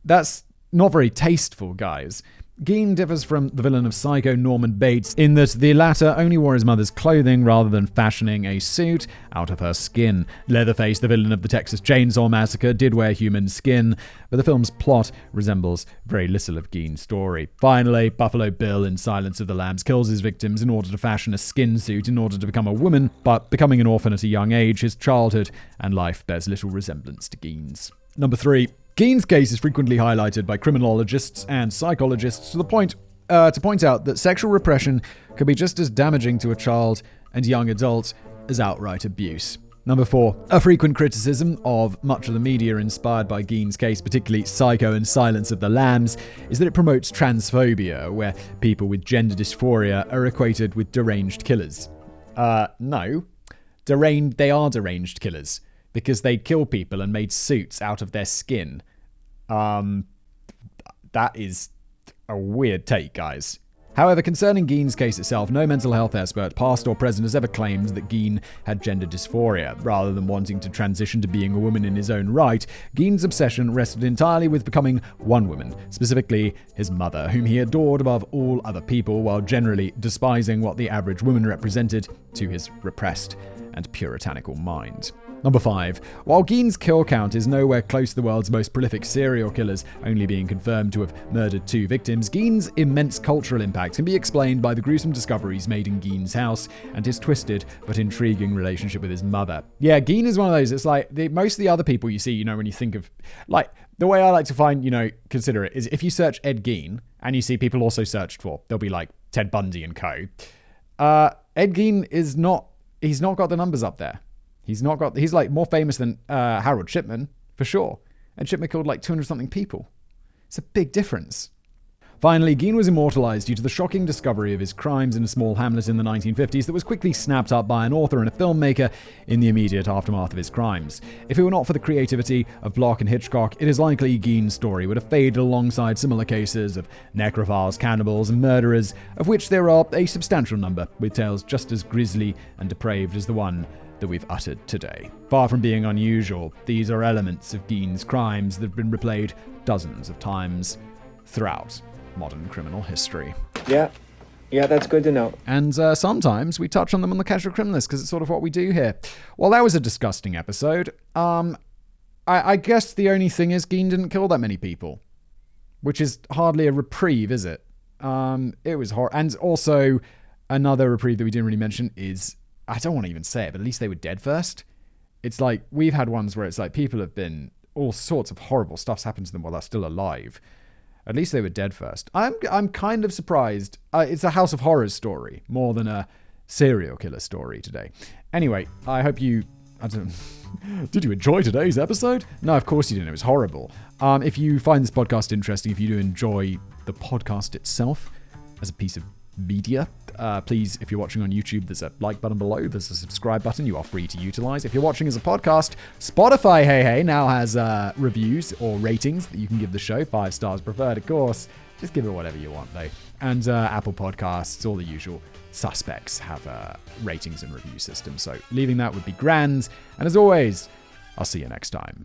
That's not very tasteful, guys. Gein differs from the villain of Psycho, Norman Bates, in that the latter only wore his mother's clothing rather than fashioning a suit out of her skin. Leatherface, the villain of the Texas Chainsaw Massacre, did wear human skin, but the film's plot resembles very little of Gein's story. Finally, Buffalo Bill in Silence of the Lambs kills his victims in order to fashion a skin suit in order to become a woman, but becoming an orphan at a young age, his childhood and life bears little resemblance to Gein's. Number 3. Gein's case is frequently highlighted by criminologists and psychologists to point out that sexual repression could be just as damaging to a child and young adult as outright abuse. Number 4. A frequent criticism of much of the media inspired by Gein's case, particularly Psycho and Silence of the Lambs, is that it promotes transphobia, where people with gender dysphoria are equated with deranged killers. No. They are deranged killers, because they kill people and made suits out of their skin. That is a weird take, guys. However, concerning Gein's case itself, no mental health expert, past or present, has ever claimed that Gein had gender dysphoria. Rather than wanting to transition to being a woman in his own right, Gein's obsession rested entirely with becoming one woman, specifically his mother, whom he adored above all other people, while generally despising what the average woman represented to his repressed and puritanical mind. Number 5. While Gein's kill count is nowhere close to the world's most prolific serial killers, only being confirmed to have murdered 2 victims, Gein's immense cultural impact can be explained by the gruesome discoveries made in Gein's house and his twisted but intriguing relationship with his mother. Yeah, Gein is one of those, it's like most of the other people you see, when you think of, like, the way I like to find, consider it is if you search Ed Gein and you see people also searched for, they'll be like Ted Bundy and co. Ed Gein he's not got the numbers up there. He's like more famous than Harold Shipman, for sure. And Shipman killed like 200-something people. It's a big difference. Finally, Gein was immortalized due to the shocking discovery of his crimes in a small hamlet in the 1950s that was quickly snapped up by an author and a filmmaker in the immediate aftermath of his crimes. If it were not for the creativity of Bloch and Hitchcock, it is likely Gein's story would have faded alongside similar cases of necrophiles, cannibals, and murderers, of which there are a substantial number, with tales just as grisly and depraved as the one that we've uttered today. Far from being unusual, these are elements of Gein's crimes that have been replayed dozens of times throughout modern criminal history. Yeah, that's good to know. And sometimes we touch on them on the Casual Criminalist because it's sort of what we do here. Well, that was a disgusting episode. I guess the only thing is Gein didn't kill that many people, which is hardly a reprieve, is it? It was horrible. And also, another reprieve that we didn't really mention is, I don't want to even say it, but at least they were dead first. It's like, we've had ones where it's like people have been, all sorts of horrible stuff's happened to them while they're still alive. At least they were dead first. I'm kind of surprised. It's a House of Horrors story more than a serial killer story today. Anyway, I hope you... Did you enjoy today's episode? No, of course you didn't. It was horrible. If you find this podcast interesting, if you do enjoy the podcast itself as a piece of media, please, if you're watching on YouTube, there's a like button below, there's a subscribe button you are free to utilize. If you're watching as a podcast, Spotify hey now has reviews or ratings that you can give the show, 5 stars preferred, of course. Just give it whatever you want though. And Apple Podcasts, all the usual suspects have ratings and review systems, so leaving that would be grand. And as always, I'll see you next time.